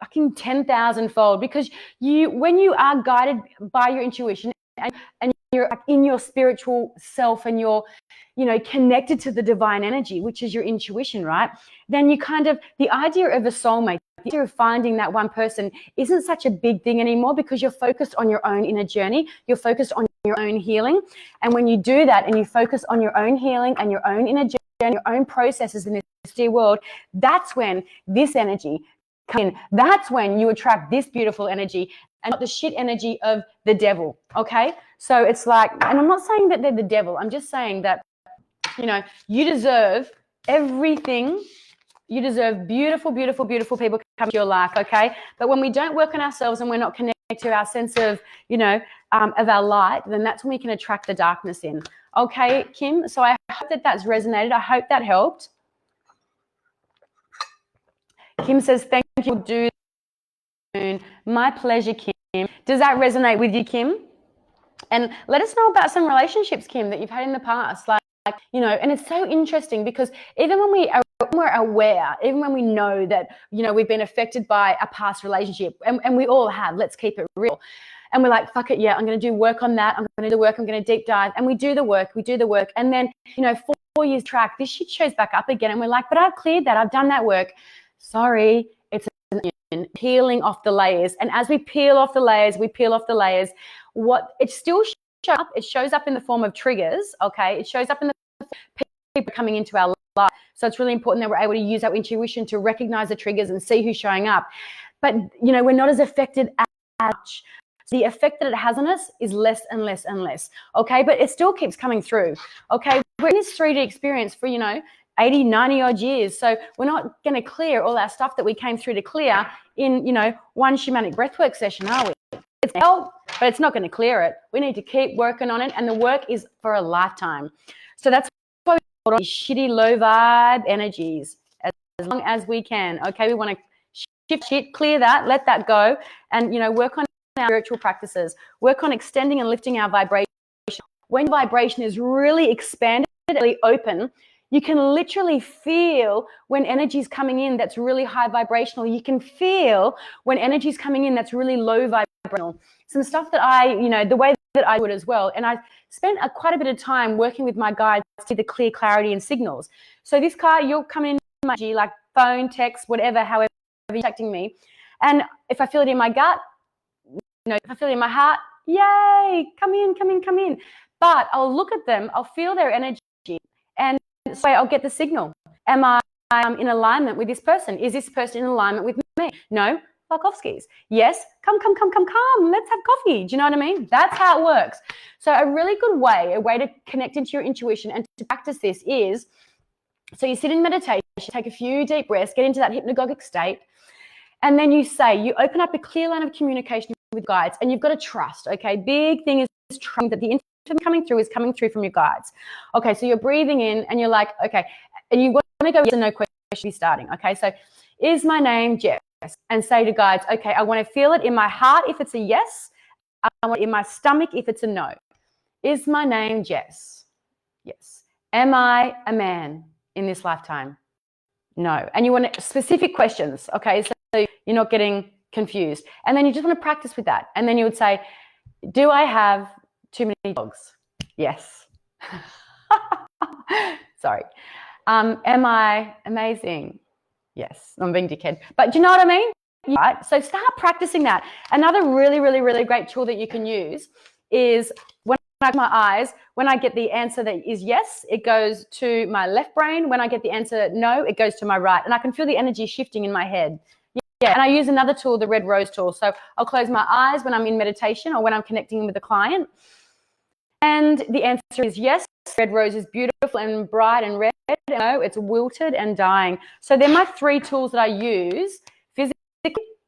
fucking 10,000-fold, because when you are guided by your intuition and you're in your spiritual self and you're, connected to the divine energy, which is your intuition, right? Then the idea of a soulmate, the idea of finding that one person isn't such a big thing anymore, because you're focused on your own inner journey. You're focused on your own healing. And when you do that and you focus on your own healing and your own inner journey and your own processes in this dear world, that's when this energy comes in. That's when you attract this beautiful energy and not the shit energy of the devil, okay? So it's like, and I'm not saying that they're the devil. I'm just saying that, you deserve everything. You deserve beautiful, beautiful, beautiful people come into your life, okay? But when we don't work on ourselves and we're not connected to our sense of, of our light, then that's when we can attract the darkness in. Okay, Kim? So I hope that that's resonated. I hope that helped. Kim says, thank you, do. My pleasure, Kim. Does that resonate with you, Kim? And let us know about some relationships, Kim, that you've had in the past. And it's so interesting, because even when we're aware, even when we know that, we've been affected by a past relationship, and we all have, let's keep it real. And we're like, fuck it, yeah, I'm going to do work on that. I'm going to do the work. I'm going to deep dive. And we do the work. And then, 4 years track, this shit shows back up again. And we're like, but I've cleared that. I've done that work. Sorry, it's peeling off the layers. And as we peel off the layers, what it still shows up, it shows up in the form of triggers, okay? It shows up in the people coming into our life. So it's really important that we're able to use our intuition to recognize the triggers and see who's showing up. But, we're not as affected as much. The effect that it has on us is less and less and less, okay? But it still keeps coming through, okay? We're in this 3D experience for, 80, 90 odd years. So we're not going to clear all our stuff that we came through to clear in, one shamanic breathwork session, are we? It's help, but it's not going to clear it. We need to keep working on it, and the work is for a lifetime. So that's why we hold on these shitty, low vibe energies as long as we can. Okay, we want to shift shit, clear that, let that go, and work on our spiritual practices. Work on extending and lifting our vibration. When vibration is really expanded, really open, you can literally feel when energy is coming in that's really high vibrational. You can feel when energy is coming in that's really low vibrational. Some stuff that the way that I would as well. And I spent quite a bit of time working with my guides to see the clear clarity and signals. So this card, you'll come in my energy, like phone, text, whatever, however you're contacting me. And if I feel it in my gut, if I feel it in my heart, yay, come in. But I'll look at them, I'll feel their energy, and so I'll get the signal. Am I in alignment with this person? Is this person in alignment with me? No, fuck off skis. Yes, come. Let's have coffee. Do you know what I mean? That's how it works. So a really good way, a way to connect into your intuition and to practice this is, so you sit in meditation, take a few deep breaths, get into that hypnagogic state, and then you open up a clear line of communication with guides, and you've got to trust, okay? Big thing is trusting that the information is coming through from your guides. Okay, so you're breathing in and you're like, okay, and you want to go yes or no question starting, okay? So is my name Jess? And say to guides, okay, I want to feel it in my heart if it's a yes. I want it in my stomach if it's a no. Is my name Jess? Yes. Am I a man in this lifetime? No. And you want specific questions, okay? So you're not getting confused. And then you just want to practice with that. And then you would say, do I have too many dogs? Yes. Sorry. Am I amazing? Yes. I'm being dickhead. But do you know what I mean? Right. So start practicing that. Another really, really, really great tool that you can use is when I close my eyes, when I get the answer that is yes, it goes to my left brain. When I get the answer no, it goes to my right. And I can feel the energy shifting in my head. Yeah, and I use another tool, the red rose tool. So I'll close my eyes when I'm in meditation or when I'm connecting with a client. And the answer is yes. Red rose is beautiful and bright and red. No, it's wilted and dying. So they're my 3 tools that I use physically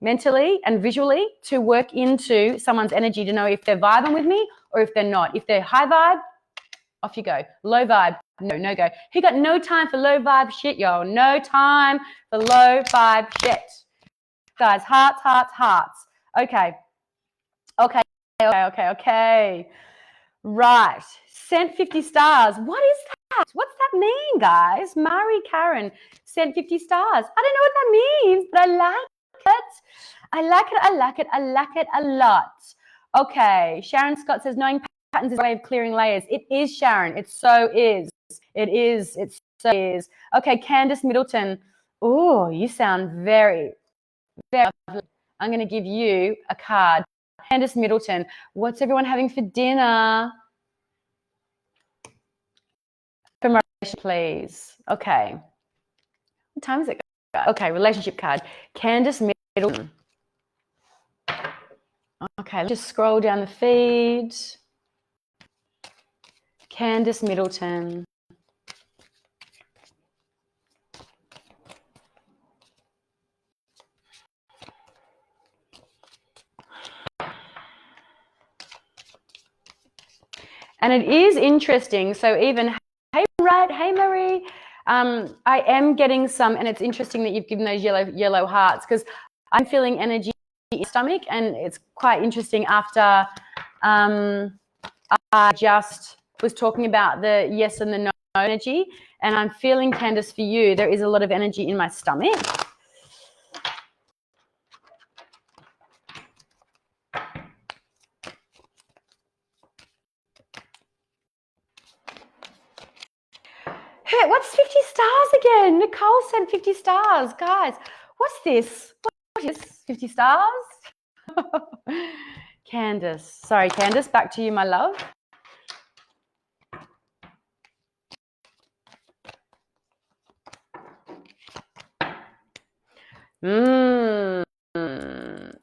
mentally and visually to work into someone's energy to know if they're vibing with me or if they're not. If they're high vibe, off you go. Low vibe, no go. Who got no time for low vibe shit, yo? No time for low vibe shit. Guys, hearts, hearts, hearts. Okay. Right. Sent 50 stars. What is that? What's that mean, guys? Mari Karen sent 50 stars. I don't know what that means, but I like it. I like it a lot. Okay. Sharon Scott says, knowing patterns is a way of clearing layers. It is, Sharon. It so is. It is. It so is. Okay. Candace Middleton. Oh, you sound very, very lovely. I'm going to give you a card. Candace Middleton, what's everyone having for dinner? Affirmation, please. Okay. What time is it? Okay, relationship card. Candace Middleton. Okay, let's just scroll down the feed. Candace Middleton. And it is interesting. So even, hey, right, hey, Marie. I am getting some, and it's interesting that you've given those yellow hearts because I'm feeling energy in my stomach, and it's quite interesting after I just was talking about the yes and the no energy, and I'm feeling, Candace, for you, there is a lot of energy in my stomach. Hey, what's 50 stars again? Nicole sent 50 stars. Guys, what's this? What is 50 stars? Candace. Sorry, Candace, back to you, my love.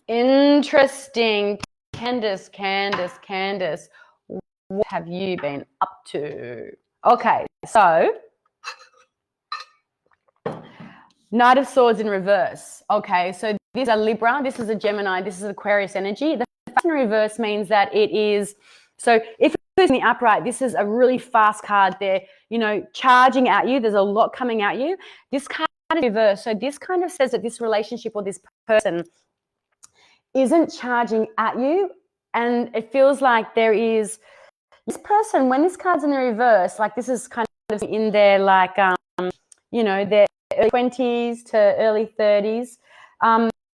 Interesting. Candace, what have you been up to? Okay, so Knight of Swords in reverse. Okay, so this is a Libra, this is a Gemini, this is Aquarius energy. The fast in reverse means that it is, so if it's in the upright, this is a really fast card. They're, you know, charging at you. There's a lot coming at you. This card is reverse. So this kind of says that this relationship or this person isn't charging at you. And it feels like there is this person, when this card's in the reverse, like this is kind of in their like, you know, their early 20s to early 30s.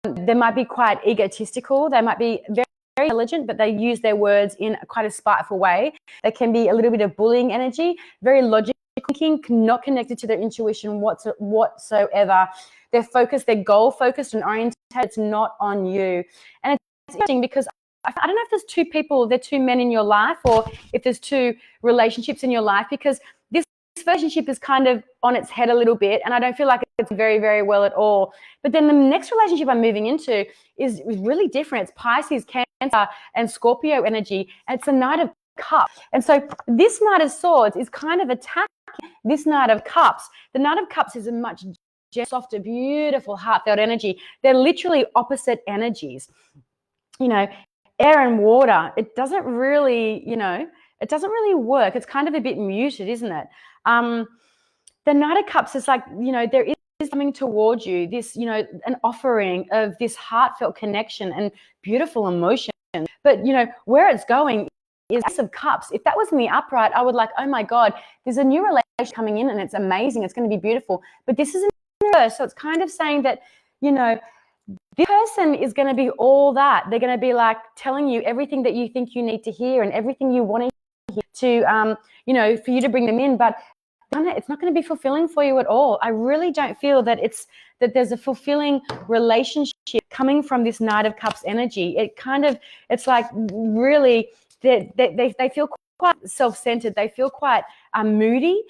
They might be quite egotistical. They might be very, very intelligent, but they use their words in quite a spiteful way. They can be a little bit of bullying energy, very logical thinking, not connected to their intuition whatsoever. They're focused, they're goal focused and oriented. It's not on you. And it's interesting because I don't know if there's two people, there are two men in your life, or if there's two relationships in your life, because this relationship is kind of on its head a little bit, and I don't feel like it's very, very well at all. But then the next relationship I'm moving into is really different. It's Pisces, Cancer, and Scorpio energy, and it's a Knight of Cups. And so this Knight of Swords is kind of attacking this Knight of Cups. The Knight of Cups is a much softer, beautiful, heartfelt energy. They're literally opposite energies. You know, air and water, it doesn't really, you know, it doesn't really work. It's kind of a bit muted, isn't it? The Knight of Cups is like, you know, there is coming towards you, this, you know, an offering of this heartfelt connection and beautiful emotion. But, you know, where it's going is Ace of Cups. If that was in the upright, I would like, oh my God, there's a new relationship coming in and it's amazing. It's going to be beautiful. But this is in reverse. So it's kind of saying that, you know, this person is going to be all that. They're going to be like telling you everything that you think you need to hear and everything you want to hear to, you know, for you to bring them in. But it's not going to be fulfilling for you at all. I really don't feel that that there's a fulfilling relationship coming from this Knight of Cups energy. It's like really, they feel quite self-centered. They feel quite moody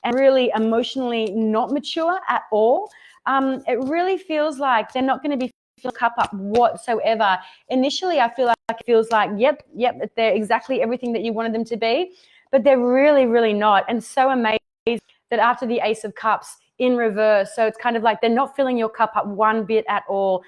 and really emotionally not mature at all. It really feels like they're not going to be filling cup up whatsoever. Initially, I feel like it feels like, yep, they're exactly everything that you wanted them to be, but they're really, really not. And so amazing that after the Ace of Cups in reverse, so it's kind of like they're not filling your cup up one bit at all.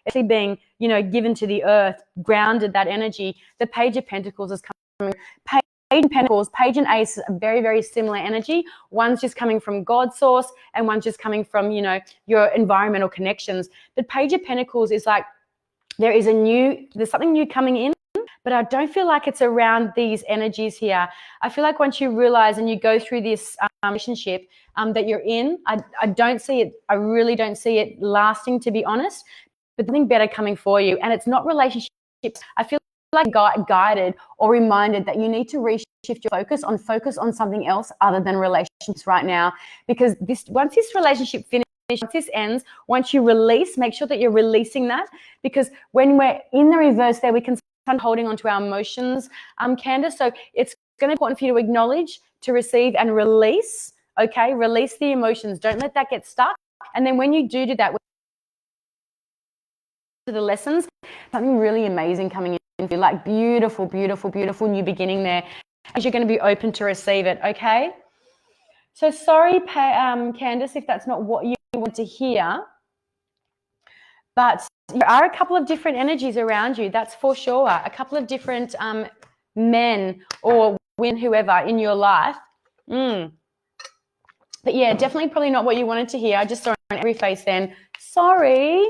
actually being, you know, given to the earth, grounded, that energy. The Page of Pentacles is coming. Page and Pentacles, Page and Ace, a very, very similar energy. One's just coming from God's source and one's just coming from, you know, your environmental connections. But Page of Pentacles is like, there's something new coming in, but I don't feel like it's around these energies here. I feel like once you realize and you go through this relationship that you're in, I don't see it. I really don't see it lasting, to be honest, but something better coming for you. And it's not relationships. I feel like guided or reminded that you need to reshift your focus on something else other than relationships right now, because once this relationship finishes, once this ends, once you release, make sure that you're releasing that, because when we're in the reverse there, we can start holding on to our emotions, Candace. So it's going to be important for you to acknowledge, to receive, and release. Okay, release the emotions. Don't let that get stuck. And then when you do that, to the lessons, something really amazing coming in, like beautiful, beautiful, beautiful new beginning there, as you're going to be open to receive it. Okay. So sorry, Candace, if that's not what you want to hear, but there are a couple of different energies around you, that's for sure. A couple of different men or women, whoever in your life. But yeah, definitely probably not what you wanted to hear. I just saw it on every face then. Sorry.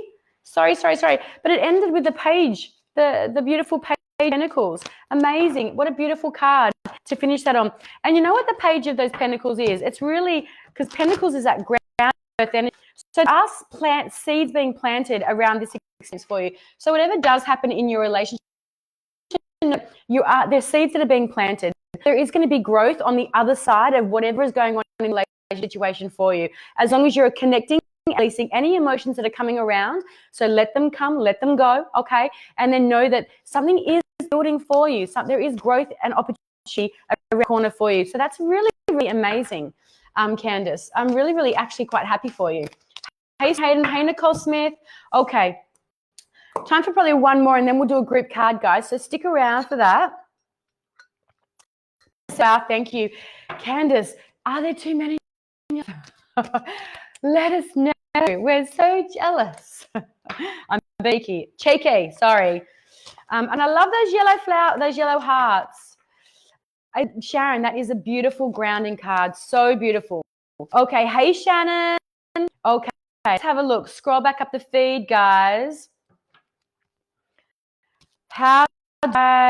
But it ended with the page, the beautiful Page of Pentacles. Amazing. What a beautiful card to finish that on. And you know what the Page of those Pentacles is? It's really, because Pentacles is that ground earth energy. So us plant seeds being planted around this experience for you. So whatever does happen in your relationship, there's seeds that are being planted. There is going to be growth on the other side of whatever is going on in the relationship situation for you. As long as you're connecting, releasing any emotions that are coming around. So let them come, let them go, okay? And then know that something is building for you. There is growth and opportunity around the corner for you. So that's really, really amazing, Candace. I'm really, really actually quite happy for you. Hey, Hayden. Hey, Nicole Smith. Okay. Time for probably one more, and then we'll do a group card, guys. So stick around for that. So thank you. Candace, are there too many? Let us know. We're so jealous. I'm cheeky, sorry. And I love those yellow hearts. Sharon, that is a beautiful grounding card. So beautiful. Okay, hey, Shannon. Okay, let's have a look. Scroll back up the feed, guys. How Bikram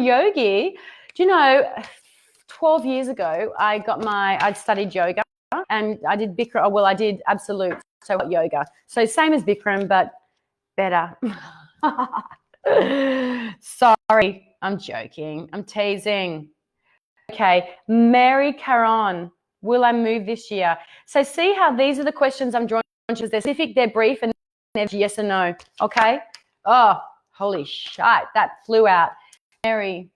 Yogi, do you know, 12 years ago, I'd studied yoga and I did Bikram. Well, I did absolute yoga. So same as Bikram, but better. Sorry, I'm joking. I'm teasing. Okay, Mary Caron, will I move this year? So see how these are the questions I'm drawing. They're specific, they're brief, and they're yes or no. Okay. Oh, holy shit, that flew out. Mary.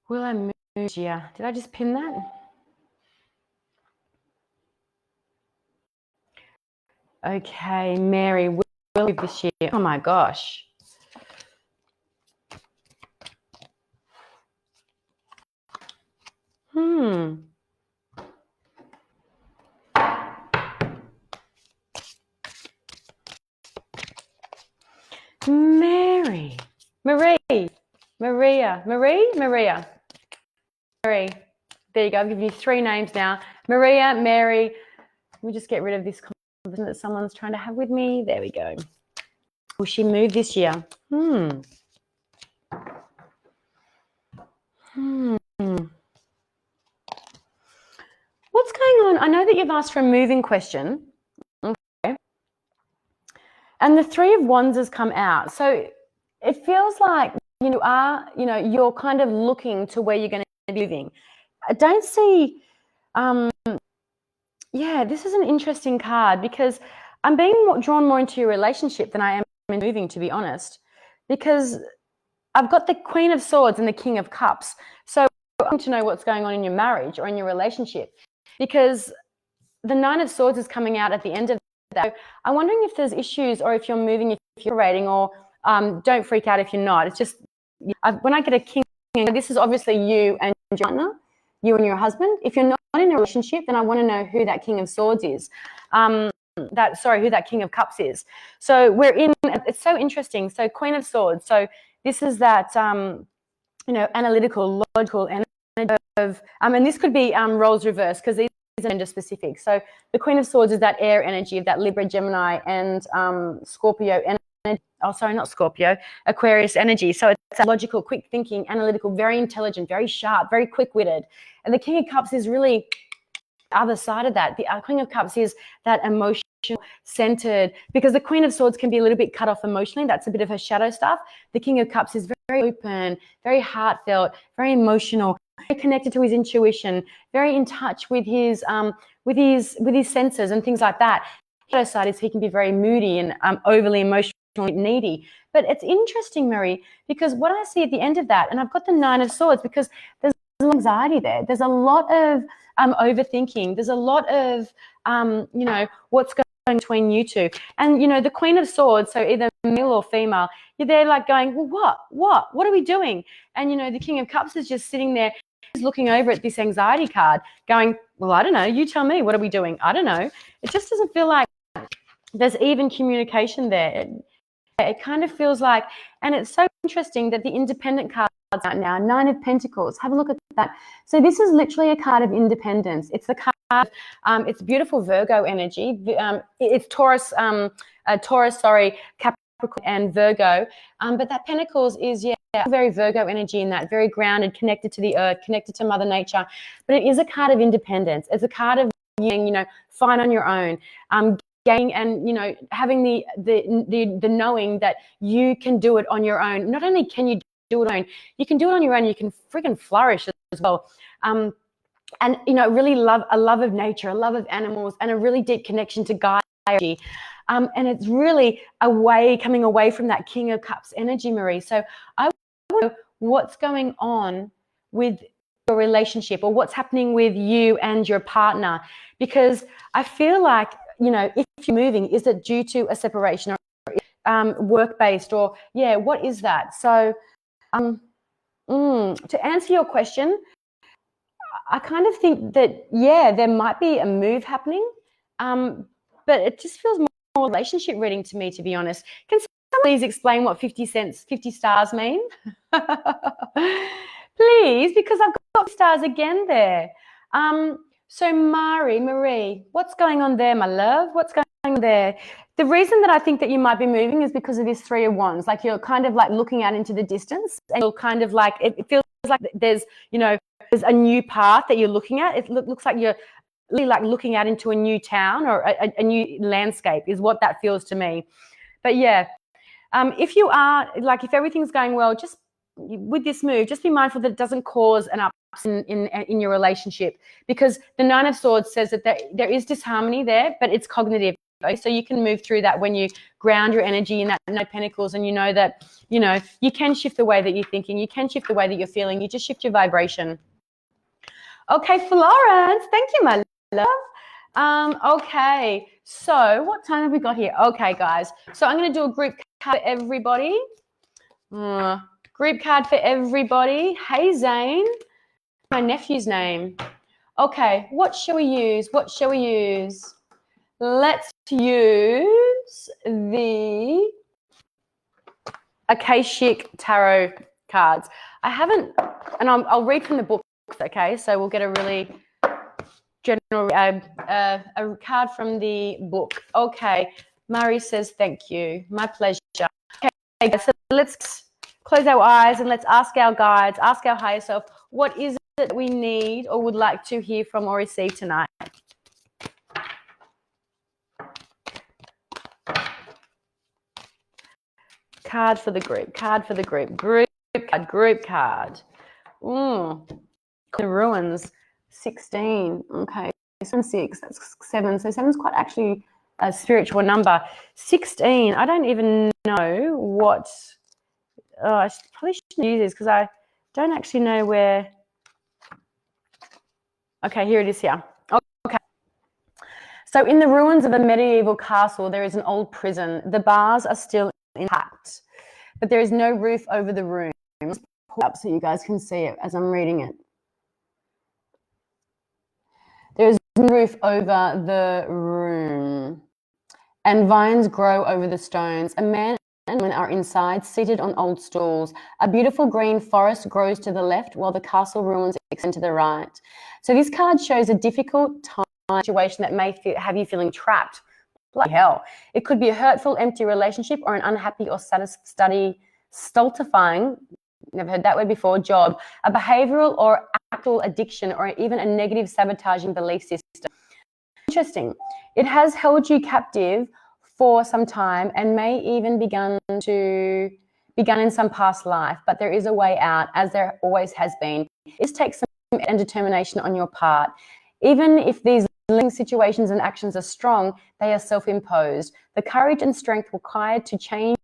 Will I move this year? Did I just pin that? Okay, Mary, will I move this year? Oh my gosh. Maria. There you go. I've given you 3 names now. Maria, Mary. Let me just get rid of this conversation that someone's trying to have with me. There we go. Will she move this year? What's going on? I know that you've asked for a moving question. Okay. And the 3 of Wands has come out. So it feels like you're kind of looking to where you're going to be living. I don't see, this is an interesting card because I'm being drawn more into your relationship than I am in moving, to be honest, because I've got the Queen of Swords and the King of Cups. So I want to know what's going on in your marriage or in your relationship, because the 9 of Swords is coming out at the end of that. I'm wondering if there's issues or if you're moving, if you're rating, or don't freak out if you're not. It's just when I get a King, this is obviously you and your partner, you and your husband. If you're not in a relationship, then I want to know who that King of Swords is. Who that King of Cups is. So we're in, it's so interesting. So Queen of Swords. So this is that, analytical, logical energy of, and this could be roles reversed because these are gender specific. So the Queen of Swords is that air energy of that Libra, Gemini, and Scorpio energy. Oh, sorry, not Scorpio, Aquarius energy. So it's a logical, quick thinking, analytical, very intelligent, very sharp, very quick-witted. And the King of Cups is really the other side of that. The Queen of Cups is that emotional, centered, because the Queen of Swords can be a little bit cut off emotionally. That's a bit of her shadow stuff. The King of Cups is very open, very heartfelt, very emotional, very connected to his intuition, very in touch with his senses and things like that. The shadow side is he can be very moody and overly emotional, needy. But it's interesting, Marie, because what I see at the end of that, and I've got the Nine of Swords, because there's anxiety there. There's a lot of overthinking. There's a lot of what's going between you two. And the Queen of Swords, so either male or female, you're there like going, well, what are we doing? And the King of Cups is just sitting there, he's looking over at this anxiety card going, well, I don't know, you tell me, what are we doing? I don't know. It just doesn't feel like there's even communication there. It kind of feels like, and it's so interesting that the Independent cards out now, Nine of Pentacles. Have a look at that. So this is literally a card of independence. It's the card, it's beautiful Virgo energy. It's Taurus, Capricorn and Virgo. But that Pentacles is, very Virgo energy in that, very grounded, connected to the earth, connected to Mother Nature. But it is a card of independence. It's a card of being, fine on your own. Getting and having the knowing that you can do it on your own. Not only can you do it on your own, you can do it on your own. You can friggin' flourish as well. And really love of nature, a love of animals, and a really deep connection to Gaia energy. And it's really coming away from that King of Cups energy, Marie. So I want to know what's going on with your relationship, or what's happening with you and your partner, because I feel like if you're moving, is it due to a separation or work-based, or what is that? So to answer your question, I kind of think that there might be a move happening, but it just feels more relationship reading to me, to be honest. Can someone please explain what 50 stars mean? Please, because I've got stars again there. So Marie, what's going on there, my love? What's going on there? The reason that I think that you might be moving is because of this Three of Wands. Like you're kind of like looking out into the distance, and you're kind of like, it feels like there's a new path that you're looking at. It looks like you're really like looking out into a new town or a new landscape is what that feels to me. But if you are like, if everything's going well, just with this move, just be mindful that it doesn't cause an ups in your relationship, because the Nine of Swords says that there is disharmony there, but it's cognitive. So you can move through that when you ground your energy in that Nine of Pentacles, and that you can shift the way that you're thinking, you can shift the way that you're feeling, you just shift your vibration. Okay, Florence, thank you, my love. Okay, so what time have we got here? Okay, guys, so I'm going to do a group card for everybody. Group card for everybody. Hey, Zane, my nephew's name. Okay, what shall we use? Let's use the Akashic Tarot cards. I haven't, and I'll read from the book, okay? So we'll get a really general, a card from the book. Okay, Mari says thank you. My pleasure. Okay, so let's close our eyes and let's ask our guides, ask our higher self, what is it we need or would like to hear from or receive tonight? Card for the group, group card. The ruins, 16. Okay, 6, that's 7. So 7's quite actually a spiritual number. 16, I don't even know what, I probably shouldn't use this because I don't actually know where. Okay, here it is here. Okay. So in the ruins of a medieval castle, there is an old prison. The bars are still intact, but there is no roof over the room. Pull up so you guys can see it as I'm reading it. There's no roof over the room, and vines grow over the stones. A man and woman are inside, seated on old stools. A beautiful green forest grows to the left, while the castle ruins extend to the right. So this card shows a difficult time situation that may have you feeling trapped. Bloody hell. It could be a hurtful, empty relationship or an unhappy or stultifying, never heard that word before, job, a behavioral or actual addiction, or even a negative sabotaging belief system. Interesting. It has held you captive for some time and may even begun in some past life, but there is a way out, as there always has been. It takes some and determination on your part. Even if these living situations and actions are strong, they are self-imposed. The courage and strength required to change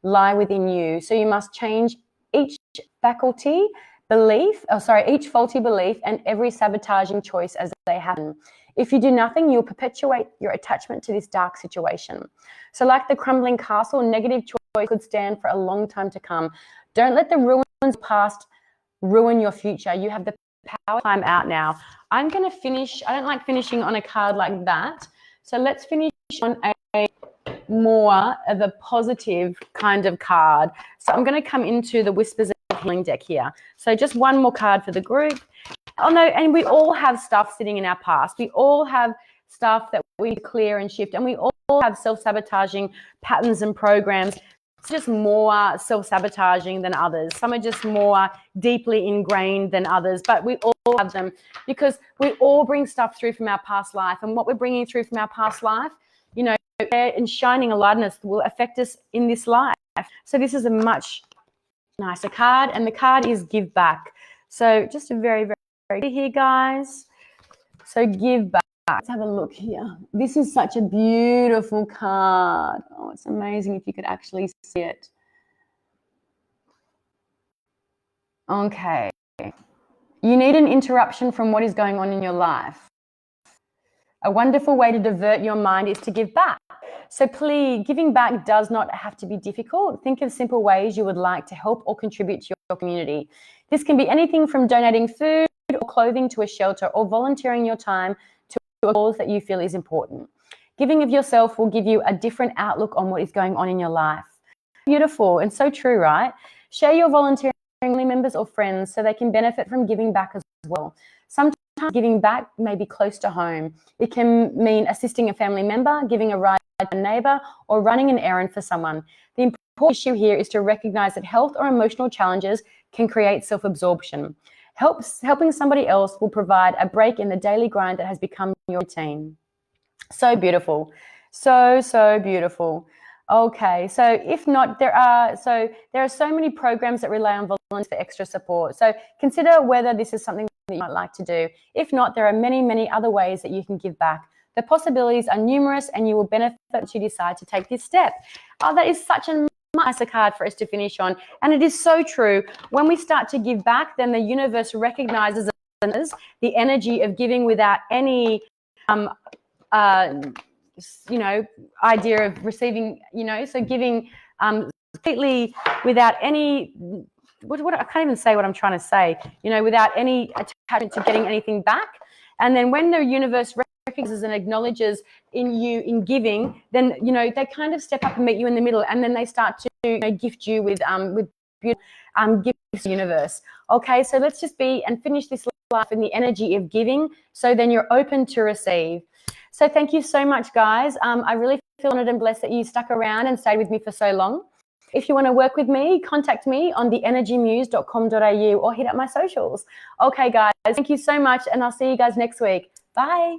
lie within you. So you must change each faulty belief and every sabotaging choice as they happen. If you do nothing, you'll perpetuate your attachment to this dark situation. So like the crumbling castle, negative choice could stand for a long time to come. Don't let the ruins of the past ruin your future. You have the power. Time out now. I'm going to finish. I don't like finishing on a card like that. So let's finish on a more of a positive kind of card. So I'm going to come into the Whispers of Healing deck here. So just one more card for the group. Oh no, and we all have stuff sitting in our past. We all have stuff that we clear and shift, and we all have self-sabotaging patterns and programs. It's just more self-sabotaging than others. Some are just more deeply ingrained than others, but we all have them because we all bring stuff through from our past life, and what we're bringing through from our past life, you know, and shining a light on us will affect us in this life. So this is a much nicer card, and the card is give back. So just a very, very here, guys. So give back. Let's have a look here. This is such a beautiful card. Oh, it's amazing if you could actually see it. Okay. You need an interruption from what is going on in your life. A wonderful way to divert your mind is to give back. So please, giving back does not have to be difficult. Think of simple ways you would like to help or contribute to your community. This can be anything from donating food or clothing to a shelter, or volunteering your time to a cause that you feel is important. Giving of yourself will give you a different outlook on what is going on in your life. Beautiful and so true, right? Share your volunteering with family members or friends so they can benefit from giving back as well. Sometimes giving back may be close to home. It can mean assisting a family member, giving a ride to a neighbor, or running an errand for someone. The important issue here is to recognize that health or emotional challenges can create self-absorption. Helping somebody else will provide a break in the daily grind that has become your routine. So beautiful. So, so beautiful. Okay, so if not, there are so many programs that rely on volunteers for extra support. So consider whether this is something that you might like to do. If not, there are many, many other ways that you can give back. The possibilities are numerous, and you will benefit if you decide to take this step. Oh, that is such a nicer card for us to finish on, and it is so true. When we start to give back, then the universe recognizes the energy of giving without any idea of receiving, so giving completely without any what I can't even say what I'm trying to say, without any attachment to getting anything back. And then when the universe recognizes and acknowledges in you in giving, then they kind of step up and meet you in the middle, and then they start to gift you with gifts, universe. Okay, so let's just be and finish this life in the energy of giving, so then you're open to receive. So thank you so much, guys. I really feel honored and blessed that you stuck around and stayed with me for so long. If you want to work with me, contact me on theenergymuse.com.au or hit up my socials. Okay, guys, thank you so much, and I'll see you guys next week. Bye.